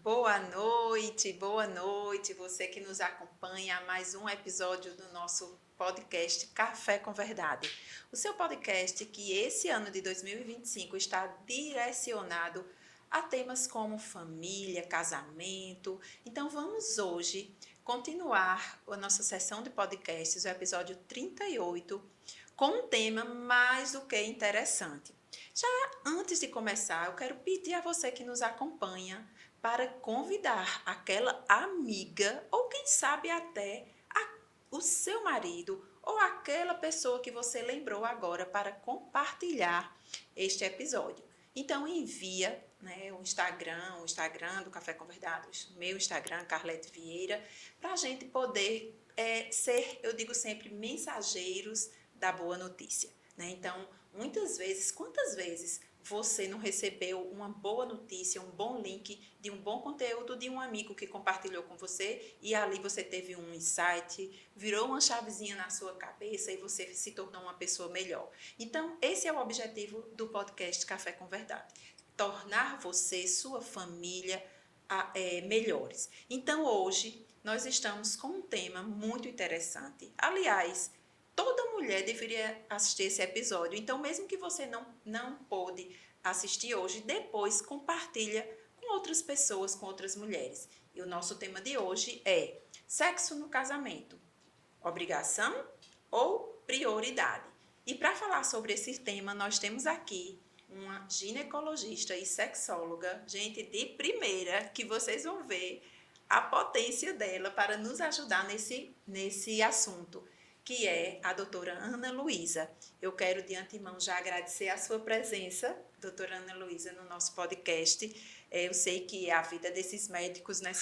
Boa noite, você que nos acompanha a mais um episódio do nosso podcast Café com Verdade. O seu podcast que esse ano de 2025 está direcionado a temas como família, casamento. Então vamos hoje continuar a nossa sessão de podcasts, o episódio 38, com um tema mais do que interessante. Já antes de começar, eu quero pedir a você que nos acompanha para convidar aquela amiga ou quem sabe até o seu marido ou aquela pessoa que você lembrou agora para compartilhar este episódio. Então envia, né, o Instagram do Café com Verdade, o meu Instagram, Carlete Vieira, para a gente poder ser, eu digo sempre, mensageiros da boa notícia. Né? Então, quantas vezes você não recebeu uma boa notícia, um bom link de um bom conteúdo de um amigo que compartilhou com você e ali você teve um insight, virou uma chavezinha na sua cabeça e você se tornou uma pessoa melhor. Então, esse é o objetivo do podcast Café com Verdade. Tornar você, sua família, melhores. Então, hoje, nós estamos com um tema muito interessante. Aliás, toda mulher deveria assistir esse episódio. Então, mesmo que você não pôde assistir hoje, depois compartilha com outras pessoas, com outras mulheres. E o nosso tema de hoje é sexo no casamento, obrigação ou prioridade? E para falar sobre esse tema, nós temos aqui uma ginecologista e sexóloga, gente de primeira, que vocês vão ver a potência dela para nos ajudar nesse assunto, que é a doutora Ana Luísa. Eu quero de antemão já agradecer a sua presença, doutora Ana Luísa, no nosso podcast. Eu sei que a vida desses médicos, né,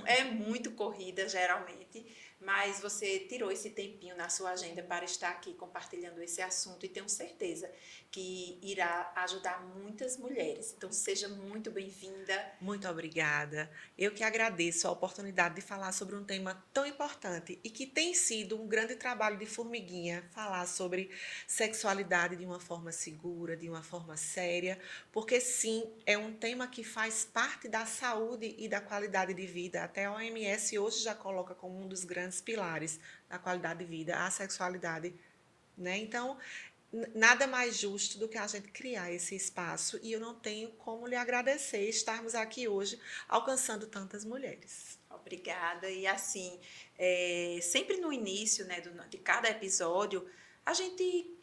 é muito corrida, geralmente, mas você tirou esse tempinho na sua agenda para estar aqui compartilhando esse assunto e tenho certeza que irá ajudar muitas mulheres. Então, seja muito bem-vinda. Muito obrigada. Eu que agradeço a oportunidade de falar sobre um tema tão importante e que tem sido um grande trabalho de formiguinha, falar sobre sexualidade de uma forma segura, de uma forma séria, porque sim, é um tema que faz parte da saúde e da qualidade de vida. Até a OMS hoje já coloca como um dos grandes pilares da qualidade de vida a sexualidade, né? Então, nada mais justo do que a gente criar esse espaço e eu não tenho como lhe agradecer estarmos aqui hoje alcançando tantas mulheres. Obrigada. E assim, sempre no início, né, de cada episódio, a gente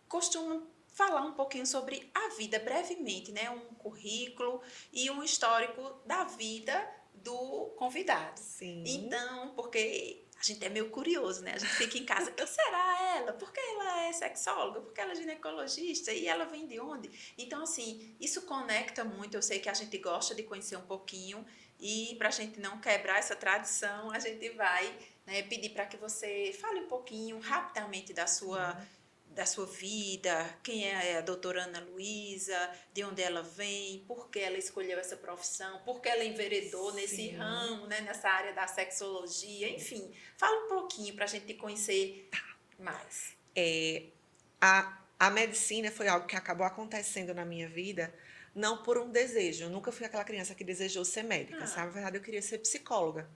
costuma falar um pouquinho sobre a vida brevemente, né, um currículo e um histórico da vida do convidado. Sim. Então, porque a gente é meio curioso, né? A gente fica em casa, quem será ela? Por que ela é sexóloga? Por que ela é ginecologista? E ela vem de onde? Então, assim, isso conecta muito. Eu sei que a gente gosta de conhecer um pouquinho e para a gente não quebrar essa tradição, a gente vai, né, pedir para que você fale um pouquinho, rapidamente, da sua vida, quem é a doutora Ana Luísa, de onde ela vem, por que ela escolheu essa profissão, por que ela enveredou nesse Sim. ramo, né, nessa área da sexologia, enfim. Fala um pouquinho para a gente te conhecer mais. A medicina foi algo que acabou acontecendo na minha vida, não por um desejo. Eu nunca fui aquela criança que desejou ser médica, sabe? Na verdade, eu queria ser psicóloga.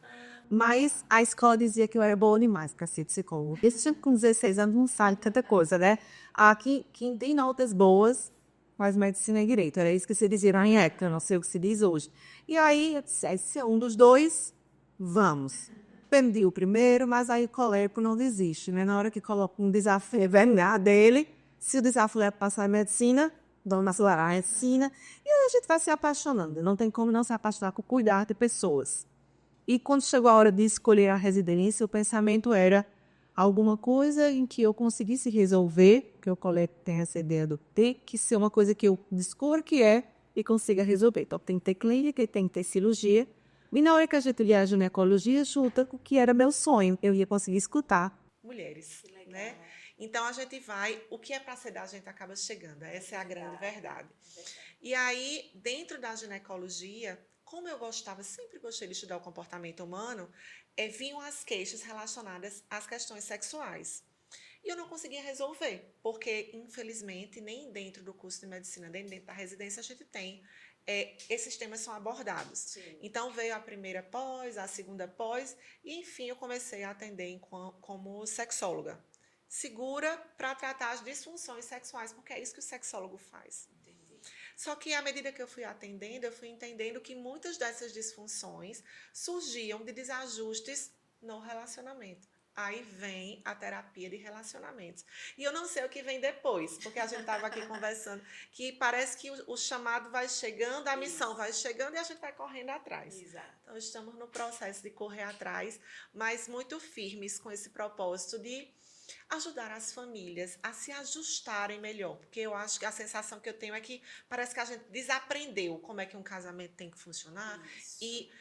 Mas a escola dizia que eu era boa demais para ser psicóloga. Esse tipo com 16 anos não sabe tanta coisa, né? Aqui, quem tem notas boas faz medicina e direito. Era isso que se dizia na época, não sei o que se diz hoje. E aí, eu disse, se é um dos dois, vamos. Perdi o primeiro, mas aí o colérico não desiste, né? Na hora que coloca um desafio na dele, se o desafio é passar em medicina, vamos na a medicina, e aí a gente vai se apaixonando. Não tem como não se apaixonar com cuidar de pessoas. E quando chegou a hora de escolher a residência, o pensamento era alguma coisa em que eu conseguisse resolver, que o colégio tem essa ideia do ter que ser uma coisa que eu descubra que é e consiga resolver. Então, tem que ter clínica e tem que ter cirurgia. E na hora que a gente lia a ginecologia, junta com o que era meu sonho. Eu ia conseguir escutar Mulheres, né? Então, a gente vai... O que é para ser da gente acaba chegando. Essa é a grande verdade. E aí, dentro da ginecologia... Como eu sempre gostei de estudar o comportamento humano, vinham as queixas relacionadas às questões sexuais. E eu não conseguia resolver, porque, infelizmente, nem dentro do curso de medicina, nem dentro da residência, a gente tem esses temas são abordados. Sim. Então, veio a primeira pós, a segunda pós, e, enfim, eu comecei a atender como sexóloga. Segura para tratar as disfunções sexuais, porque é isso que o sexólogo faz. Entendi. Só que, à medida que eu fui atendendo, eu fui entendendo que muitas dessas disfunções surgiam de desajustes no relacionamento. Aí vem a terapia de relacionamentos. E eu não sei o que vem depois, porque a gente estava aqui conversando, que parece que o chamado vai chegando, a missão vai chegando e a gente vai correndo atrás. Exato. Então, estamos no processo de correr atrás, mas muito firmes com esse propósito de ajudar as famílias a se ajustarem melhor, porque eu acho que a sensação que eu tenho é que parece que a gente desaprendeu como é que um casamento tem que funcionar. Isso. E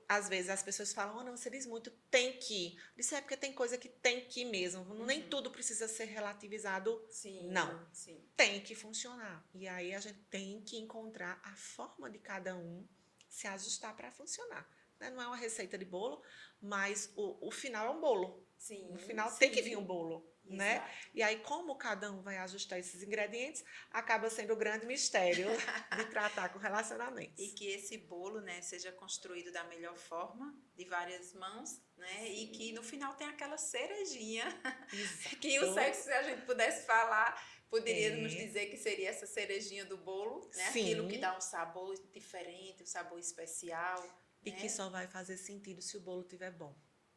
às vezes as pessoas falam, oh, não, você diz muito, tem que. Isso é porque tem coisa que tem que mesmo. Nem tudo precisa ser relativizado. Sim. Não. Sim. Tem que funcionar. E aí a gente tem que encontrar a forma de cada um se ajustar para funcionar. Não é uma receita de bolo, mas o final é um bolo. Sim. No final sim. tem que vir um bolo, né? Exato. E aí, como cada um vai ajustar esses ingredientes, acaba sendo o grande mistério de tratar com relacionamentos. E que esse bolo, né, seja construído da melhor forma, de várias mãos, né? Sim. E que no final tem aquela cerejinha. Exato. Que o sexo, se a gente pudesse falar, poderíamos dizer que seria essa cerejinha do bolo, né? Sim. Aquilo que dá um sabor diferente, um sabor especial. E né? que só vai fazer sentido se o bolo estiver bom.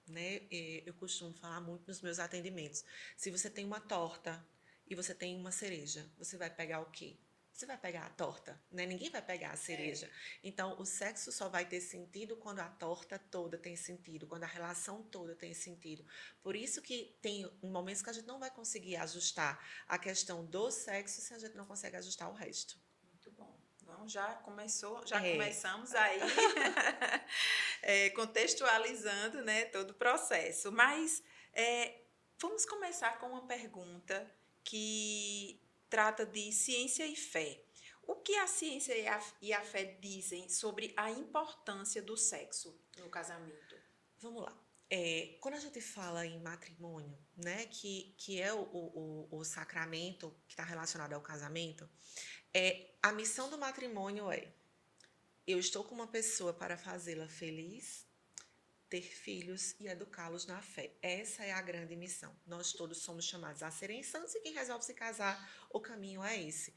Né? Eu costumo falar muito nos meus atendimentos. Se você tem uma torta e você tem uma cereja, você vai pegar o quê? Você vai pegar a torta, né? Ninguém vai pegar a cereja. Então, o sexo só vai ter sentido quando a torta toda tem sentido, quando a relação toda tem sentido. Por isso que tem momentos que a gente não vai conseguir ajustar a questão do sexo se a gente não consegue ajustar o resto. Muito bom. Então, já começamos aí contextualizando, né, todo o processo. Mas vamos começar com uma pergunta que trata de ciência e fé. O que a ciência e a fé dizem sobre a importância do sexo no casamento? Vamos lá. Quando a gente fala em matrimônio, né, que é o sacramento que está relacionado ao casamento, a missão do matrimônio eu estou com uma pessoa para fazê-la feliz, ter filhos e educá-los na fé. Essa é a grande missão. Nós todos somos chamados a serem santos e quem resolve se casar, o caminho é esse.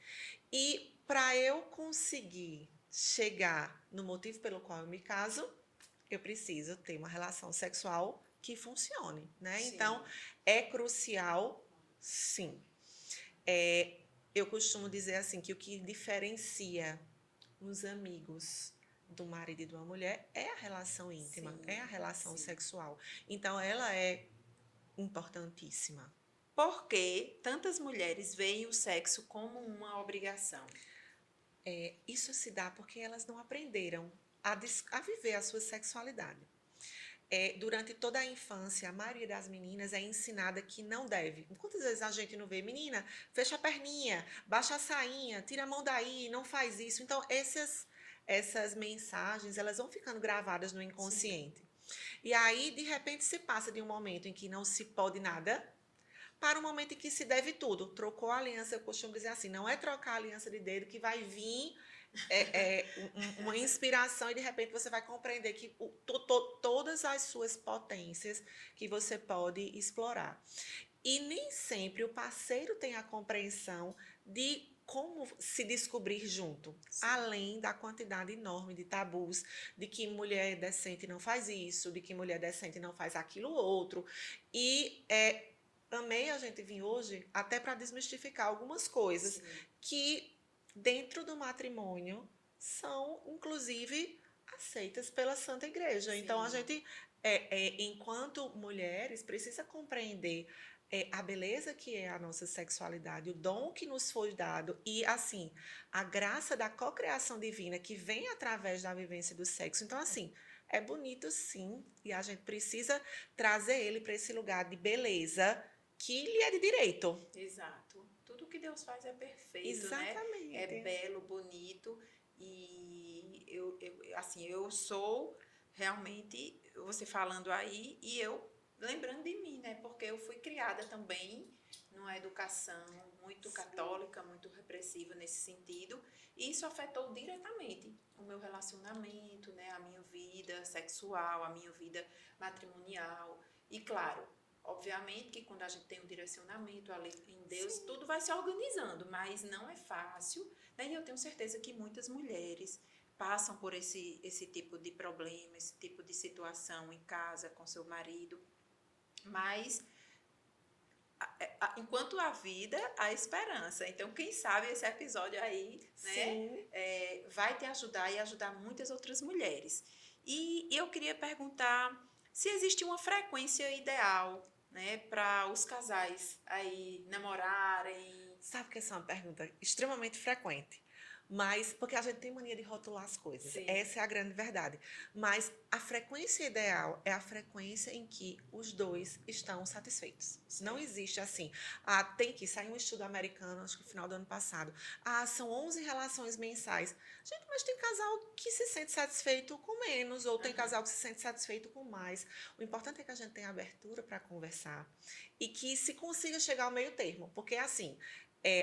E para eu conseguir chegar no motivo pelo qual eu me caso, eu preciso ter uma relação sexual que funcione, né? Sim. Então, é crucial, sim. Eu costumo dizer assim que o que diferencia os amigos do marido e de uma mulher é a relação íntima, Sim, é a relação sim. sexual. Então, ela é importantíssima. Por que tantas mulheres veem o sexo como uma obrigação? Isso se dá porque elas não aprenderam a viver a sua sexualidade. Durante toda a infância, a maioria das meninas é ensinada que não deve. Quantas vezes a gente não vê, menina, fecha a perninha, baixa a sainha, tira a mão daí, não faz isso. Então, essas mensagens, elas vão ficando gravadas no inconsciente. E aí, de repente, se passa de um momento em que não se pode nada para um momento em que se deve tudo. Trocou a aliança, eu costumo dizer assim, não é trocar a aliança de dedo que vai vir uma inspiração e de repente você vai compreender que todas as suas potências que você pode explorar. E nem sempre o parceiro tem a compreensão de como se descobrir junto, Sim. além da quantidade enorme de tabus, de que mulher decente não faz isso, de que mulher decente não faz aquilo outro. E amei a gente vir hoje até para desmistificar algumas coisas. Sim. Que dentro do matrimônio são, inclusive, aceitas pela Santa Igreja. Sim. Então, a gente, enquanto mulheres, precisa compreender a beleza que é a nossa sexualidade, o dom que nos foi dado e, assim, a graça da cocriação divina que vem através da vivência do sexo. Então, assim, é bonito, sim, e a gente precisa trazer ele para esse lugar de beleza que lhe é de direito. Exato. Tudo que Deus faz é perfeito, exatamente, né? É belo, bonito. E eu sou realmente, você falando aí, e eu lembrando de mim, né? Porque eu fui criada também numa educação muito católica, muito repressiva nesse sentido, e isso afetou diretamente o meu relacionamento, né, a minha vida sexual, a minha vida matrimonial. E claro, obviamente que quando a gente tem um direcionamento ali em Deus, Sim. tudo vai se organizando, mas não é fácil, né? E eu tenho certeza que muitas mulheres passam por esse tipo de problema, esse tipo de situação em casa com seu marido, mas enquanto há vida, há esperança. Então, quem sabe esse episódio aí, né, Sim. vai te ajudar e ajudar muitas outras mulheres. E eu queria perguntar se existe uma frequência ideal, né, para os casais aí namorarem. Sabe que essa é uma pergunta extremamente frequente. Mas, porque a gente tem mania de rotular as coisas. Sim. Essa é a grande verdade. Mas a frequência ideal é a frequência em que os dois estão satisfeitos. Certo. Não existe assim. Tem que sair um estudo americano, acho que no final do ano passado. São 11 relações mensais. Gente, mas tem casal que se sente satisfeito com menos, ou tem casal que se sente satisfeito com mais. O importante é que a gente tenha abertura para conversar e que se consiga chegar ao meio termo. Porque, assim,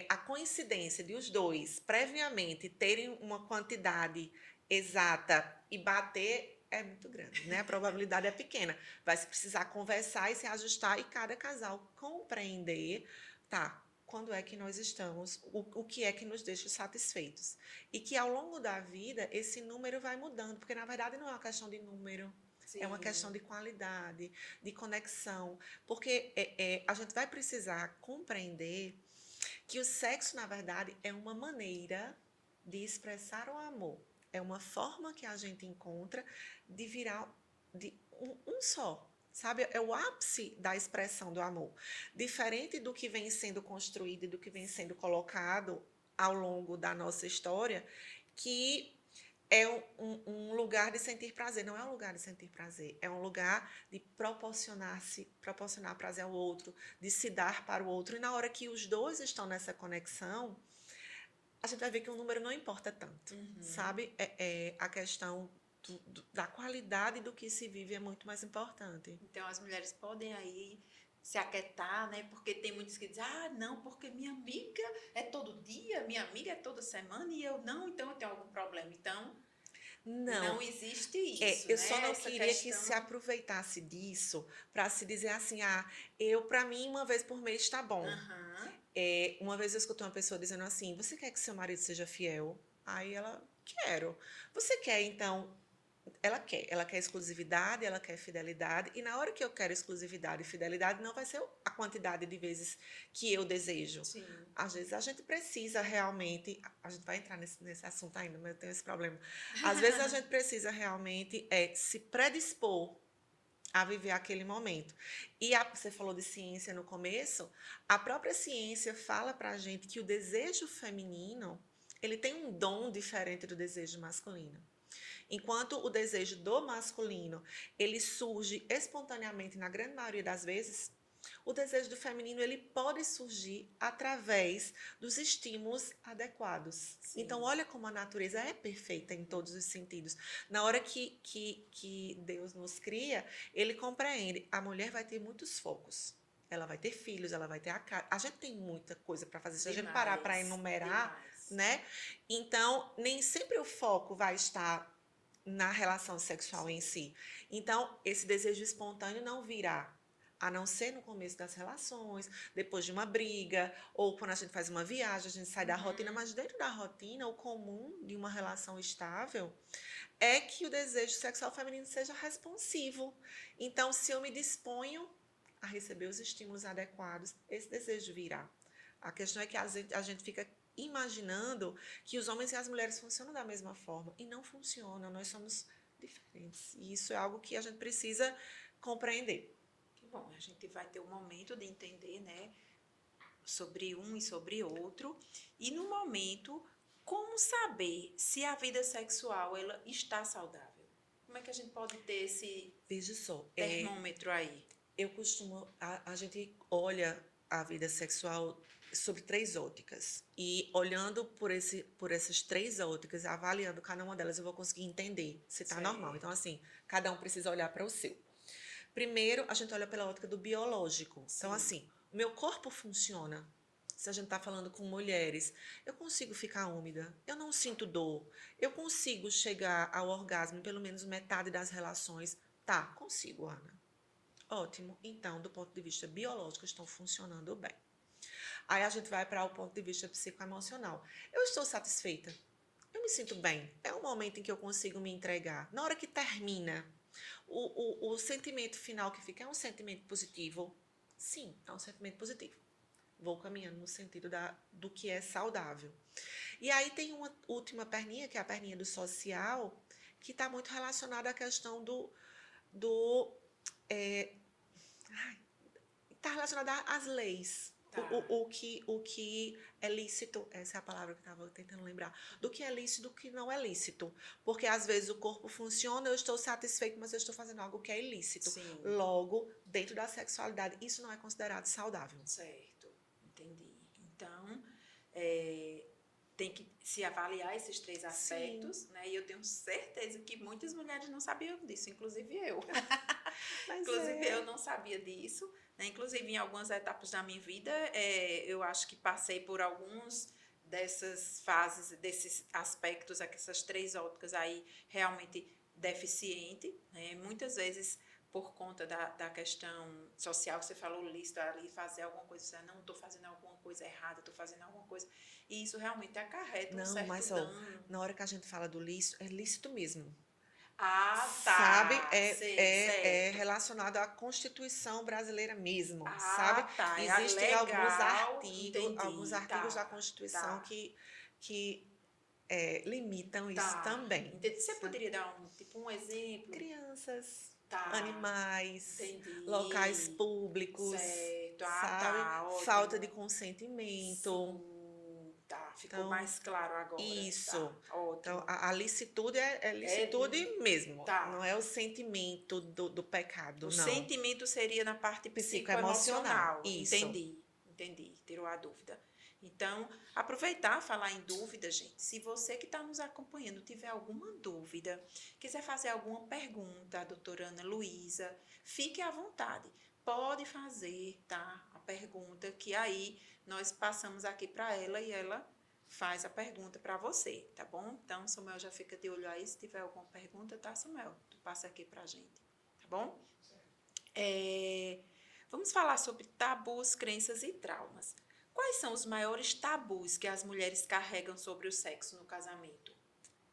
a coincidência de os dois previamente terem uma quantidade exata e bater é muito grande, né? A probabilidade é pequena. Vai se precisar conversar e se ajustar e cada casal compreender, tá? Quando é que nós estamos, o que é que nos deixa satisfeitos. E que ao longo da vida esse número vai mudando, porque na verdade não é uma questão de número, Sim. é uma questão de qualidade, de conexão, porque a gente vai precisar compreender que o sexo, na verdade, é uma maneira de expressar o amor. É uma forma que a gente encontra de virar de um só. Sabe? É o ápice da expressão do amor. Diferente do que vem sendo construído e do que vem sendo colocado ao longo da nossa história, que é um lugar de sentir prazer. Não é um lugar de sentir prazer, é um lugar de proporcionar prazer ao outro, de se dar para o outro. E na hora que os dois estão nessa conexão, a gente vai ver que o número não importa tanto, sabe? A questão da qualidade do que se vive é muito mais importante. Então, as mulheres podem aí se aquietar, né? Porque tem muitos que dizem, não, porque minha amiga é todo dia, minha amiga é toda semana e eu não, então eu tenho algum problema. Então, não existe isso, eu né? só não Essa queria que questão... se aproveitasse disso para se dizer assim, eu para mim uma vez por mês está bom. Uma vez eu escutei uma pessoa dizendo assim, você quer que seu marido seja fiel? Aí ela, quero. Você quer então ela quer exclusividade, ela quer fidelidade, e na hora que eu quero exclusividade e fidelidade, não vai ser a quantidade de vezes que eu desejo. Sim. Às vezes a gente precisa realmente, a gente vai entrar nesse assunto ainda, mas eu tenho esse problema. Às vezes a gente precisa realmente se predispor a viver aquele momento. E você falou de ciência no começo, a própria ciência fala pra gente que o desejo feminino, ele tem um dom diferente do desejo masculino. Enquanto o desejo do masculino, ele surge espontaneamente na grande maioria das vezes, o desejo do feminino, ele pode surgir através dos estímulos adequados. Sim. Então, olha como a natureza é perfeita em todos os sentidos. Na hora que Deus nos cria, ele compreende, a mulher vai ter muitos focos. Ela vai ter filhos, ela vai ter a casa. A gente tem muita coisa para fazer. Se a gente parar para enumerar, né? Então, nem sempre o foco vai estar na relação sexual em si. Então, esse desejo espontâneo não virá, a não ser no começo das relações, depois de uma briga, ou quando a gente faz uma viagem, a gente sai da rotina, mas dentro da rotina, o comum de uma relação estável é que o desejo sexual feminino seja responsivo. Então, se eu me disponho a receber os estímulos adequados, esse desejo virá. A questão é que a gente fica imaginando que os homens e as mulheres funcionam da mesma forma. E não funcionam, nós somos diferentes. E isso é algo que a gente precisa compreender. Que bom, a gente vai ter um momento de entender, né, sobre um e sobre outro. E no momento, como saber se a vida sexual ela está saudável? Como é que a gente pode ter esse Veja só, termômetro aí? Eu costumo, a gente olha a vida sexual sobre 3 óticas. E olhando por essas 3 óticas, avaliando cada uma delas, eu vou conseguir entender se está normal. Então, assim, cada um precisa olhar para o seu. Primeiro, a gente olha pela ótica do biológico. Sim. Então, assim, o meu corpo funciona se a gente está falando com mulheres, eu consigo ficar úmida, eu não sinto dor, eu consigo chegar ao orgasmo em pelo menos metade das relações. Tá, consigo, Ana. Ótimo. Então, do ponto de vista biológico, estão funcionando bem. Aí a gente vai para o ponto de vista psicoemocional. Eu estou satisfeita? Eu me sinto bem? É um momento em que eu consigo me entregar? Na hora que termina, o sentimento final que fica é um sentimento positivo? Sim, é um sentimento positivo. Vou caminhando no sentido do que é saudável. E aí tem uma última perninha, que é a perninha do social, que está muito relacionada à questão está relacionada às leis. Tá. O que é lícito, essa é a palavra que eu estava tentando lembrar, do que é lícito e do que não é lícito. Porque às vezes o corpo funciona, eu estou satisfeito, mas eu estou fazendo algo que é ilícito. Sim. Logo, dentro da sexualidade, isso não é considerado saudável. Certo, entendi. Então, tem que se avaliar esses 3 aspectos, né? E eu tenho certeza que muitas mulheres não sabiam disso, inclusive eu. Inclusive eu não sabia disso, né? Inclusive em algumas etapas da minha vida, eu acho que passei por alguns dessas fases, desses aspectos, essas 3 óticas aí realmente deficiente, né? Muitas vezes por conta da questão social, você falou lícito ali, fazer alguma coisa, você não estou fazendo alguma coisa errada, estou fazendo alguma coisa, e isso realmente acarreta um certo mas, dano. na hora que a gente fala do lícito, é lícito mesmo. Ah, tá. Sabe? Sei, É certo. relacionado à Constituição brasileira mesmo, Ah, sabe? tá. Existem Legal, alguns entendi. artigos da Tá, Constituição tá. que limitam isso Tá. também. Entendi. Você Sabe? poderia dar um exemplo? Crianças, Tá. animais, Entendi. locais públicos, Certo. Ah, sabe? tá. Ótimo. Falta de consentimento. Sim. Tá. Ficou Então, mais claro agora. isso. Tá. Ótimo. Então, a licitude é licitude mesmo. Tá. Não é o sentimento do pecado, O não. sentimento seria na parte Psicoemocional. psicoemocional. Isso. Entendi. Tirou a dúvida. Então, aproveitar, falar em dúvida, gente. Se você que está nos acompanhando tiver alguma dúvida, quiser fazer alguma pergunta à doutora Ana Luísa, fique à vontade. Pode fazer, tá? A pergunta que aí nós passamos aqui para ela e ela faz a pergunta para você, tá bom? Então, Samuel já fica de olho aí. Se tiver alguma pergunta, tá, Samuel? Tu passa aqui para a gente, tá bom? Vamos falar sobre tabus, crenças e traumas. Quais são os maiores tabus que as mulheres carregam sobre o sexo no casamento?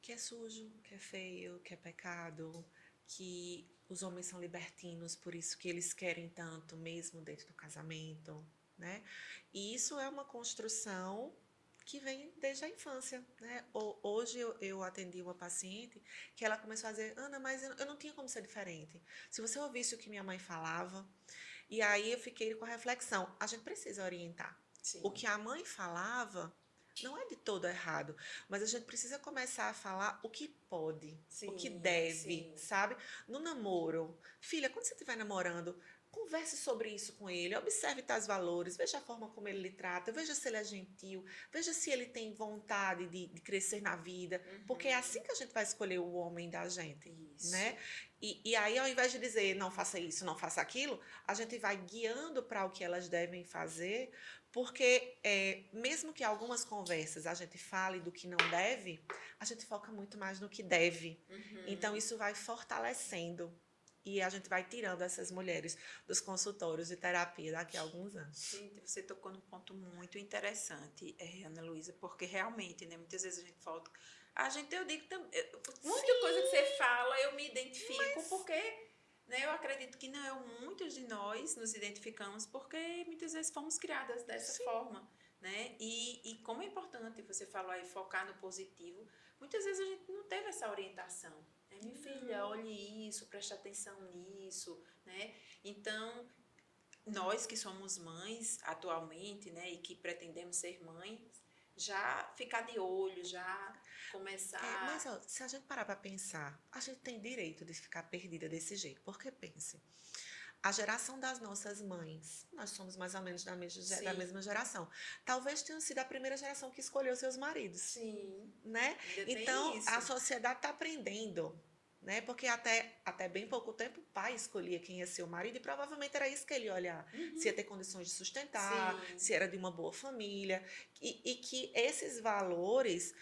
Que é sujo, que é feio, que é pecado, que os homens são libertinos, por isso que eles querem tanto, mesmo dentro do casamento, né? E isso é uma construção que vem desde a infância, né? Hoje eu atendi uma paciente que ela começou a dizer, Ana, mas eu não tinha como ser diferente. Se você ouvisse o que minha mãe falava, e aí eu fiquei com a reflexão, a gente precisa orientar. Sim. O que a mãe falava não é de todo errado, mas a gente precisa começar a falar o que pode, Sim, o que deve, sim. sabe? No namoro, filha, quando você estiver namorando, converse sobre isso com ele, observe tais valores, veja a forma como ele lhe trata, veja se ele é gentil, veja se ele tem vontade de crescer na vida, porque é assim que a gente vai escolher o homem da gente, Isso. né? E aí, ao invés de dizer não faça isso, não faça aquilo, a gente vai guiando para o que elas devem fazer, porque mesmo que algumas conversas a gente fale do que não deve, a gente foca muito mais no que deve. Então, isso vai fortalecendo e a gente vai tirando essas mulheres dos consultórios de terapia daqui a alguns anos. Gente, você tocou num ponto muito interessante, Ana Luísa, porque realmente, né, muitas vezes a gente falta... eu digo também, muita coisa que você fala, eu me identifico, porque... Né, eu acredito que não, muitos de nós nos identificamos porque muitas vezes fomos criadas dessa forma, né? E como é importante, você falou aí, focar no positivo, muitas vezes a gente não teve essa orientação. Né? Minha filha, olhe isso, preste atenção nisso, né? Então, nós que somos mães atualmente, né, e que pretendemos ser mães, já ficar de olho, já começar... Mas ó, se a gente parar para pensar, a gente tem direito de ficar perdida desse jeito. Porque pense, a geração das nossas mães, nós somos mais ou menos da mesma geração. Talvez tenha sido a primeira geração que escolheu seus maridos. Sim. Né? Ainda tem então, isso. a sociedade está aprendendo né? Porque até bem pouco tempo o pai escolhia quem ia ser o marido e provavelmente era isso que ele ia olhar. Se ia ter condições de sustentar, Sim. se era de uma boa família. E que esses valores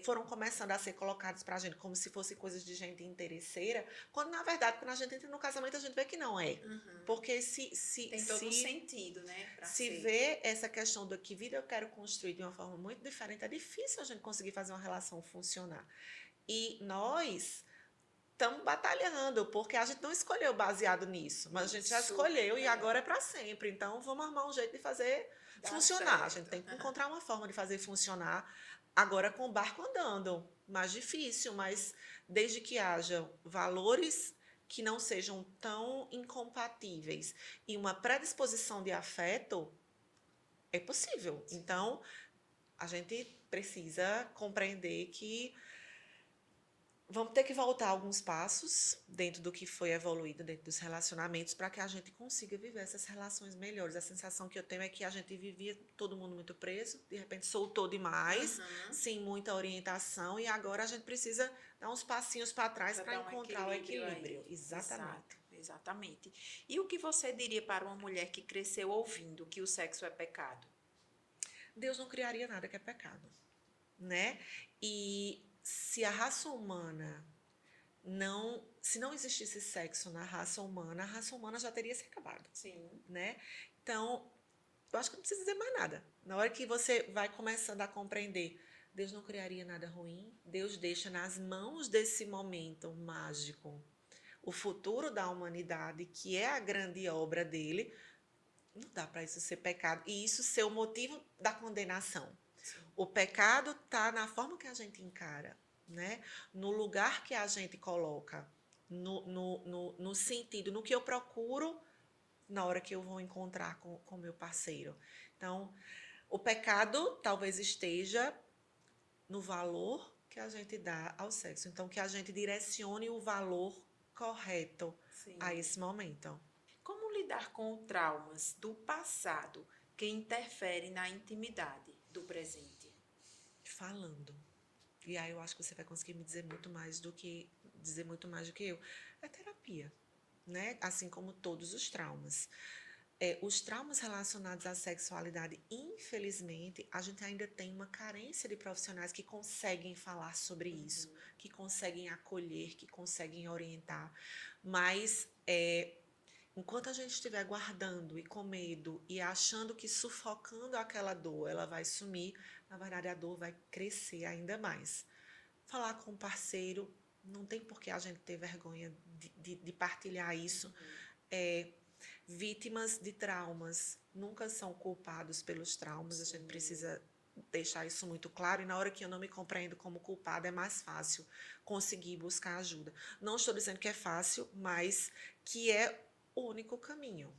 foram começando a ser colocados pra gente como se fossem coisas de gente interesseira, quando na verdade, quando a gente entra no casamento, a gente vê que não é. Porque Tem todo um sentido, né? Pra se ser. vê essa questão do que vida eu quero construir de uma forma muito diferente, é difícil a gente conseguir fazer uma relação funcionar. E nós estamos batalhando, porque a gente não escolheu baseado nisso, mas a gente já Isso, escolheu e agora é para sempre. Então, vamos arrumar um jeito de fazer Dá funcionar. A certo. gente tem que encontrar uma forma de fazer funcionar, agora com o barco andando. Mais difícil, mas desde que haja valores que não sejam tão incompatíveis e uma predisposição de afeto, é possível. Então, a gente precisa compreender que vamos ter que voltar alguns passos dentro do que foi evoluído dentro dos relacionamentos para que a gente consiga viver essas relações melhores. A sensação que eu tenho é que a gente vivia todo mundo muito preso, de repente soltou demais, sem muita orientação, e agora a gente precisa dar uns passinhos para trás para encontrar o equilíbrio. Aí. Exatamente. Exatamente. E o que você diria para uma mulher que cresceu ouvindo que o sexo é pecado? Deus não criaria nada que é pecado, né? E se a raça humana se não existisse sexo na raça humana, a raça humana já teria se acabado, Sim. né? Então, eu acho que não precisa dizer mais nada. Na hora que você vai começando a compreender, Deus não criaria nada ruim, Deus deixa nas mãos desse momento mágico o futuro da humanidade, que é a grande obra dele. Não dá para isso ser pecado e isso ser o motivo da condenação. O pecado está na forma que a gente encara, né? No lugar que a gente coloca, no sentido, no que eu procuro na hora que eu vou encontrar com o meu parceiro. Então, o pecado talvez esteja no valor que a gente dá ao sexo. Então, que a gente direcione o valor correto a esse momento. Como lidar com traumas do passado que interferem na intimidade do presente? Falando. E aí eu acho que você vai conseguir me dizer muito mais do que eu. É terapia, né? Assim como todos os traumas. Os traumas relacionados à sexualidade, infelizmente, a gente ainda tem uma carência de profissionais que conseguem falar sobre isso, que conseguem acolher, que conseguem orientar. Mas enquanto a gente estiver guardando e com medo e achando que sufocando aquela dor ela vai sumir, na verdade a dor vai crescer ainda mais. Falar com o parceiro, não tem por que a gente ter vergonha de partilhar isso. Vítimas de traumas nunca são culpados pelos traumas, a gente precisa deixar isso muito claro, e na hora que eu não me compreendo como culpada é mais fácil conseguir buscar ajuda. Não estou dizendo que é fácil, mas que é o único caminho.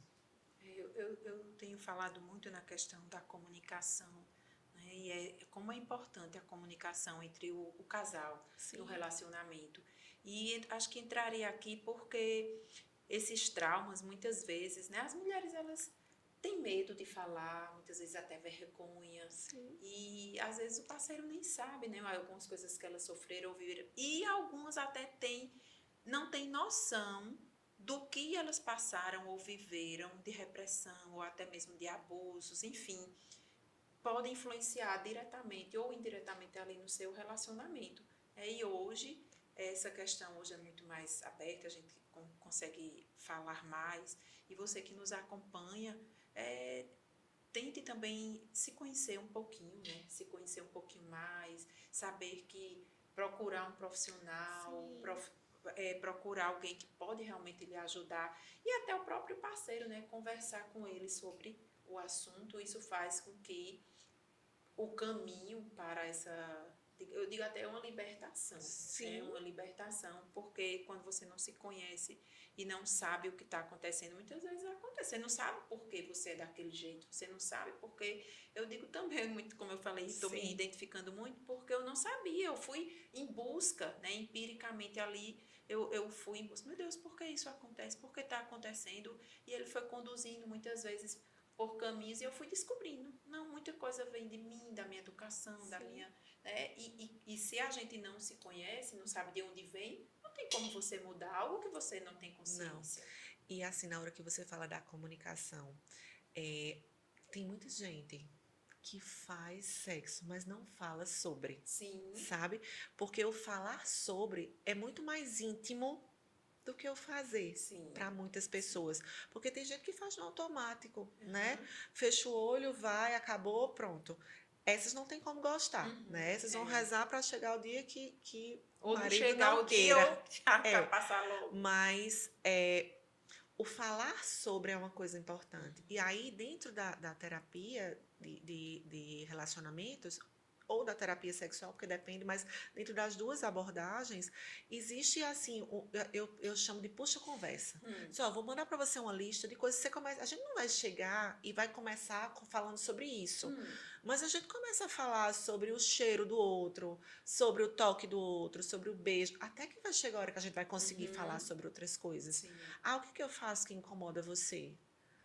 Eu tenho falado muito na questão da comunicação, né? E como é importante a comunicação entre o casal, no relacionamento. E acho que entraria aqui porque esses traumas, muitas vezes, né, as mulheres, elas têm medo de falar, muitas vezes até vergonha. Sim. E às vezes o parceiro nem sabe, né, algumas coisas que elas sofreram ou viveram. E algumas até não têm noção do que elas passaram ou viveram de repressão ou até mesmo de abusos, enfim, podem influenciar diretamente ou indiretamente ali no seu relacionamento. E hoje, essa questão hoje é muito mais aberta, a gente consegue falar mais, e você que nos acompanha, tente também se conhecer um pouquinho, né? Se conhecer um pouquinho mais, saber que procurar um profissional, procurar alguém que pode realmente lhe ajudar, e até o próprio parceiro, né? Conversar com ele sobre o assunto. Isso faz com que o caminho para eu digo até uma libertação. Sim. É uma libertação, porque quando você não se conhece e não sabe o que está acontecendo, muitas vezes acontece. Você não sabe por que você é daquele jeito, você não sabe porque, eu digo também muito, como eu falei, estou me identificando muito, porque eu não sabia, eu fui em busca, né, empiricamente ali, eu fui em busca, meu Deus, por que isso acontece, por que está acontecendo? E ele foi conduzindo muitas vezes por caminhos, e eu fui descobrindo, não, muita coisa vem de mim, da minha educação, da minha... E se a gente não se conhece, não sabe de onde vem, não tem como você mudar algo que você não tem consciência. E assim, na hora que você fala da comunicação, tem muita gente que faz sexo, mas não fala sobre, Sim. sabe? Porque o falar sobre é muito mais íntimo do que o fazer Sim. para muitas pessoas. Porque tem gente que faz no automático, Uhum. né? Fecha o olho, vai, acabou, pronto. Essas não tem como gostar, né? Essas vão rezar para chegar o dia que o Ou não marido chegar não o dia queira. ou já passar logo. Mas o falar sobre é uma coisa importante. E aí, dentro da terapia de relacionamentos, ou da terapia sexual, porque depende, mas dentro das duas abordagens, existe assim, eu chamo de puxa-conversa. Só, vou mandar para você uma lista de coisas que você começa. A gente não vai chegar e vai começar falando sobre isso, mas a gente começa a falar sobre o cheiro do outro, sobre o toque do outro, sobre o beijo, até que vai chegar a hora que a gente vai conseguir falar sobre outras coisas. Sim. O que eu faço que incomoda você?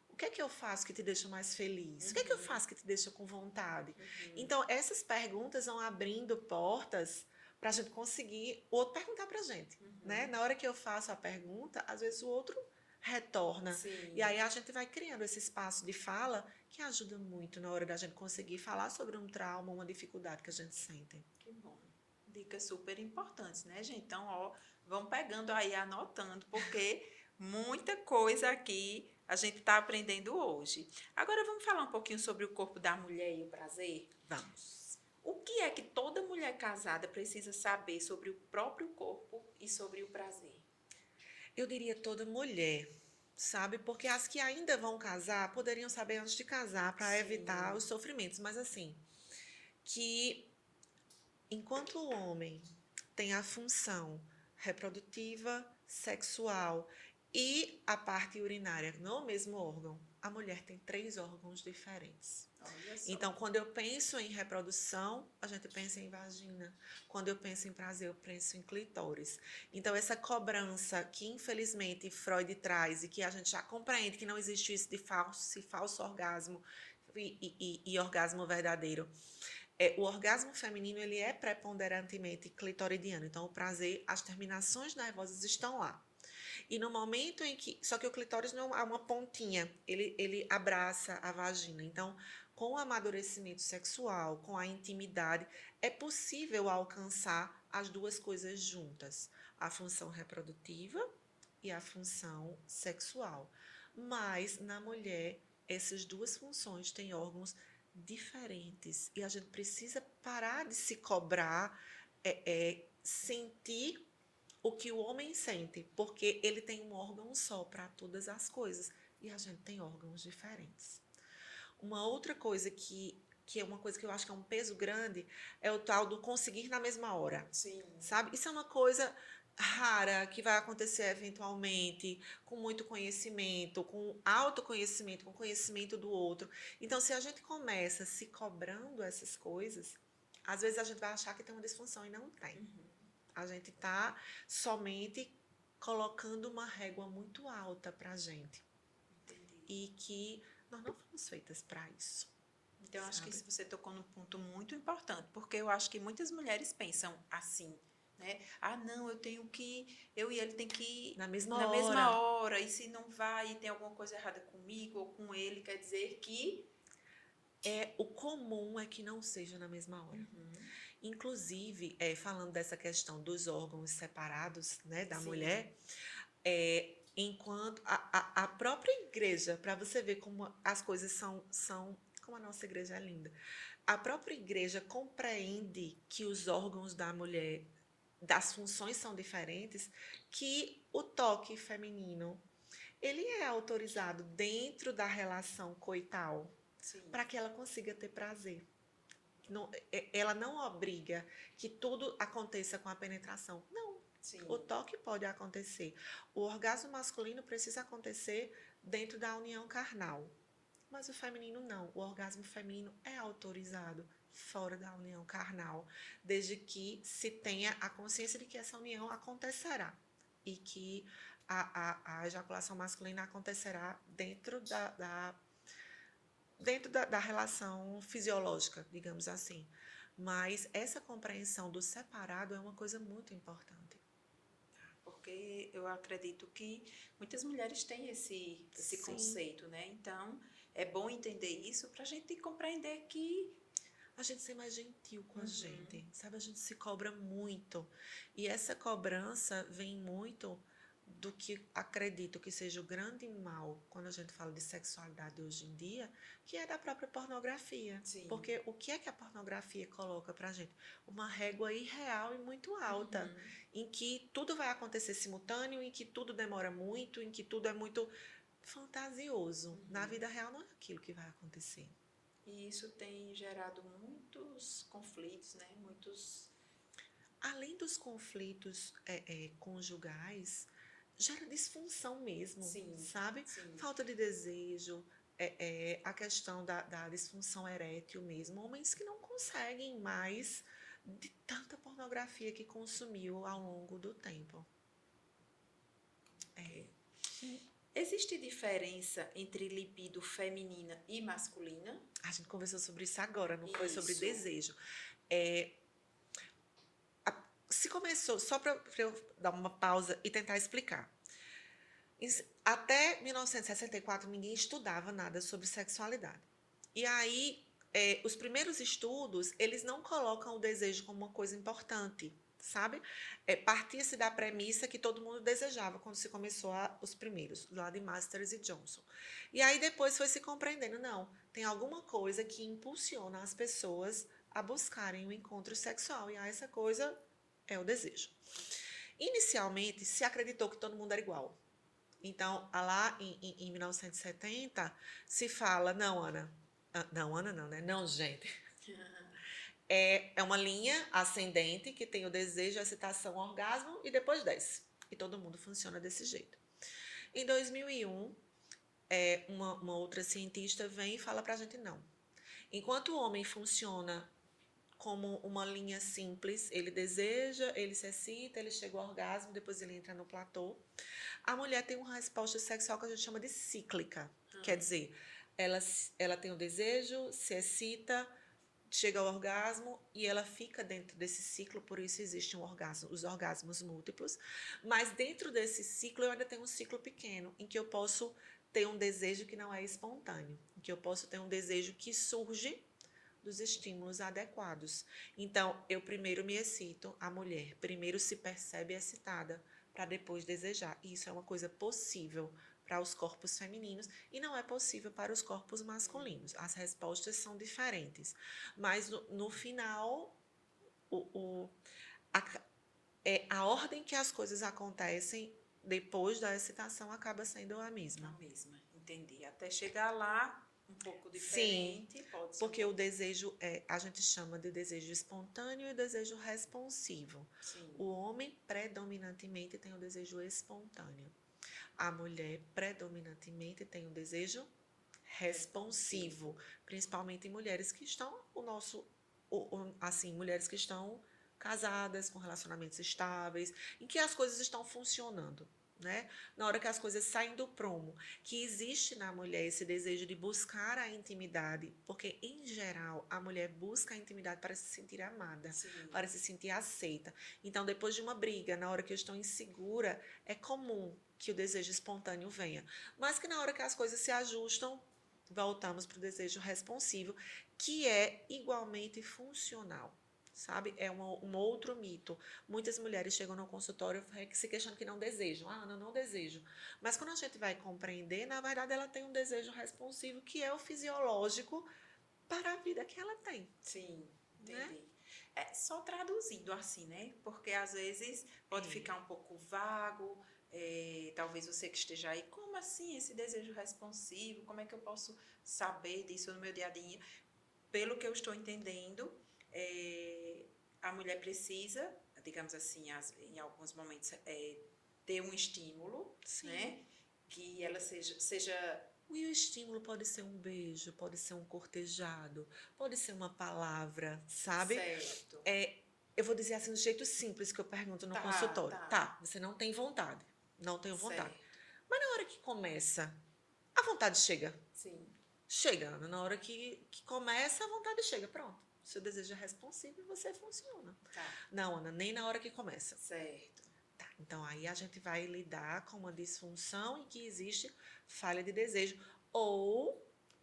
O que é que eu faço que te deixa mais feliz? O que é que eu faço que te deixa com vontade? Então, essas perguntas vão abrindo portas para a gente conseguir o outro perguntar para a gente. Né? Na hora que eu faço a pergunta, às vezes o outro retorna. Sim. E aí a gente vai criando esse espaço de fala que ajuda muito na hora da gente conseguir falar sobre um trauma, uma dificuldade que a gente sente. Que bom. Dicas super importantes, né, gente? Então, ó, vão pegando aí, anotando, porque muita coisa aqui a gente está aprendendo hoje. Agora vamos falar um pouquinho sobre o corpo da mulher e o prazer? Vamos. O que é que toda mulher casada precisa saber sobre o próprio corpo e sobre o prazer? Eu diria toda mulher, sabe? Porque as que ainda vão casar poderiam saber antes de casar para evitar os sofrimentos. Mas assim, que enquanto o homem tem a função reprodutiva, sexual e a parte urinária no mesmo órgão, a mulher tem 3 órgãos diferentes. Olha só. Então, quando eu penso em reprodução, a gente pensa em vagina. Quando eu penso em prazer, eu penso em clitóris. Então, essa cobrança que, infelizmente, Freud traz e que a gente já compreende que não existe isso de falso orgasmo e orgasmo verdadeiro. O orgasmo feminino ele é preponderantemente clitoridiano. Então, o prazer, as terminações nervosas estão lá. E no momento em que... Só que o clitóris não é uma pontinha. Ele abraça a vagina. Então, com o amadurecimento sexual, com a intimidade, é possível alcançar as duas coisas juntas. A função reprodutiva e a função sexual. Mas, na mulher, essas duas funções têm órgãos diferentes. E a gente precisa parar de se cobrar, sentir o que o homem sente, porque ele tem um órgão só para todas as coisas e a gente tem órgãos diferentes. Uma outra coisa que é uma coisa que eu acho que é um peso grande é o tal do conseguir na mesma hora. Sim. Sabe? Isso é uma coisa rara que vai acontecer eventualmente, com muito conhecimento, com autoconhecimento, com conhecimento do outro. Então, se a gente começa se cobrando essas coisas, às vezes a gente vai achar que tem uma disfunção e não tem. A gente está somente colocando uma régua muito alta para a gente. Entendi. E que nós não fomos feitas para isso. Então, eu acho que você tocou num ponto muito importante, porque eu acho que muitas mulheres pensam assim, né? Não, eu e ele tem que ir Na mesma hora, e se não vai e tem alguma coisa errada comigo ou com ele, quer dizer que... O comum é que não seja na mesma hora. Inclusive, falando dessa questão dos órgãos separados, né, da mulher, enquanto a própria igreja, para você ver como as coisas são como a nossa igreja é linda, a própria igreja compreende que os órgãos da mulher, das funções são diferentes, que o toque feminino, ele é autorizado dentro da relação coital, para que ela consiga ter prazer. Não, ela não obriga que tudo aconteça com a penetração. Não. Sim. O toque pode acontecer. O orgasmo masculino precisa acontecer dentro da união carnal. Mas o feminino não. O orgasmo feminino é autorizado fora da união carnal, desde que se tenha a consciência de que essa união acontecerá e que a ejaculação masculina acontecerá dentro da relação fisiológica, digamos assim. Mas essa compreensão do separado é uma coisa muito importante. porque eu acredito que muitas mulheres têm esse Sim. conceito, né? Então, é bom entender isso para a gente compreender que A gente ser mais gentil com a gente, sabe? A gente se cobra muito. E essa cobrança vem muito do que acredito que seja o grande mal quando a gente fala de sexualidade hoje em dia, que é da própria pornografia. sim. Porque o que é que a pornografia coloca pra gente? Uma régua irreal e muito alta, em que tudo vai acontecer simultâneo, em que tudo demora muito, em que tudo é muito fantasioso. Na vida real não é aquilo que vai acontecer. E isso tem gerado muitos conflitos, né? Muitos. Além dos conflitos conjugais, gera disfunção mesmo, Sim, sabe? sim. Falta de desejo, a questão da disfunção erétil mesmo. Homens que não conseguem mais de tanta pornografia que consumiu ao longo do tempo. Existe diferença entre libido feminina e masculina? A gente conversou sobre isso agora, não foi sobre Isso. desejo. Se começou, só para eu dar uma pausa e tentar explicar. Até 1964, ninguém estudava nada sobre sexualidade. E aí, os primeiros estudos, eles não colocam o desejo como uma coisa importante, sabe? Partia-se da premissa que todo mundo desejava quando se começou os primeiros, lá de Masters e Johnson. E aí, depois foi se compreendendo, não, tem alguma coisa que impulsiona as pessoas a buscarem o encontro sexual. E aí, essa coisa é o desejo. Inicialmente, se acreditou que todo mundo era igual. Então, lá em 1970, se fala, não, Ana. Não, Ana não, né? Não, gente. É uma linha ascendente que tem o desejo, a excitação, o orgasmo e depois desce. E todo mundo funciona desse jeito. Em 2001, uma outra cientista vem e fala pra gente, não. Enquanto o homem funciona como uma linha simples, ele deseja, ele se excita, ele chega ao orgasmo, depois ele entra no platô. A mulher tem uma resposta sexual que a gente chama de cíclica. Quer dizer, ela tem o desejo, se excita, chega ao orgasmo e ela fica dentro desse ciclo, por isso existe os orgasmos múltiplos. Mas dentro desse ciclo eu ainda tenho um ciclo pequeno, em que eu posso ter um desejo que não é espontâneo, em que eu posso ter um desejo que surge dos estímulos adequados. Então, eu primeiro me excito, a mulher primeiro se percebe excitada para depois desejar. E isso é uma coisa possível para os corpos femininos e não é possível para os corpos masculinos. As respostas são diferentes. Mas, no final, a ordem que as coisas acontecem depois da excitação acaba sendo a mesma. A mesma, entendi. Até chegar lá, um pouco diferente, Sim, pode ser. porque o desejo, a gente chama de desejo espontâneo e desejo responsivo. Sim. O homem predominantemente tem o desejo espontâneo. A mulher predominantemente tem o desejo responsivo, principalmente em mulheres que estão mulheres que estão casadas, com relacionamentos estáveis, em que as coisas estão funcionando. Né? Na hora que as coisas saem do prumo, que existe na mulher esse desejo de buscar a intimidade, porque, em geral, a mulher busca a intimidade para se sentir amada, Sim. para se sentir aceita. Então, depois de uma briga, na hora que eu estou insegura, é comum que o desejo espontâneo venha. Mas que na hora que as coisas se ajustam, voltamos para o desejo responsivo, que é igualmente funcional. Sabe? É um outro mito. Muitas mulheres chegam no consultório se queixando que não desejam. Ah, Ana, não desejo. Mas quando a gente vai compreender, na verdade ela tem um desejo responsivo que é o fisiológico para a vida que ela tem. Sim, entendi. Né? Só traduzindo assim, né? Porque às vezes pode ficar um pouco vago, talvez você que esteja aí, como assim esse desejo responsivo? Como é que eu posso saber disso no meu dia a dia? Pelo que eu estou entendendo, a mulher precisa, digamos assim, em alguns momentos, ter um estímulo, Sim. né? Que ela seja. E o estímulo pode ser um beijo, pode ser um cortejado, pode ser uma palavra, sabe? Certo. Eu vou dizer assim, do jeito simples que eu pergunto no consultório. Tá, você não tem vontade. Não tenho vontade. Certo. Mas na hora que começa, a vontade chega. Sim. Chega, Ana. Na hora que começa, a vontade chega. Pronto. Seu desejo é responsivo e você funciona. Tá. Não, Ana, nem na hora que começa. Certo. Tá, então aí a gente vai lidar com uma disfunção em que existe falha de desejo ou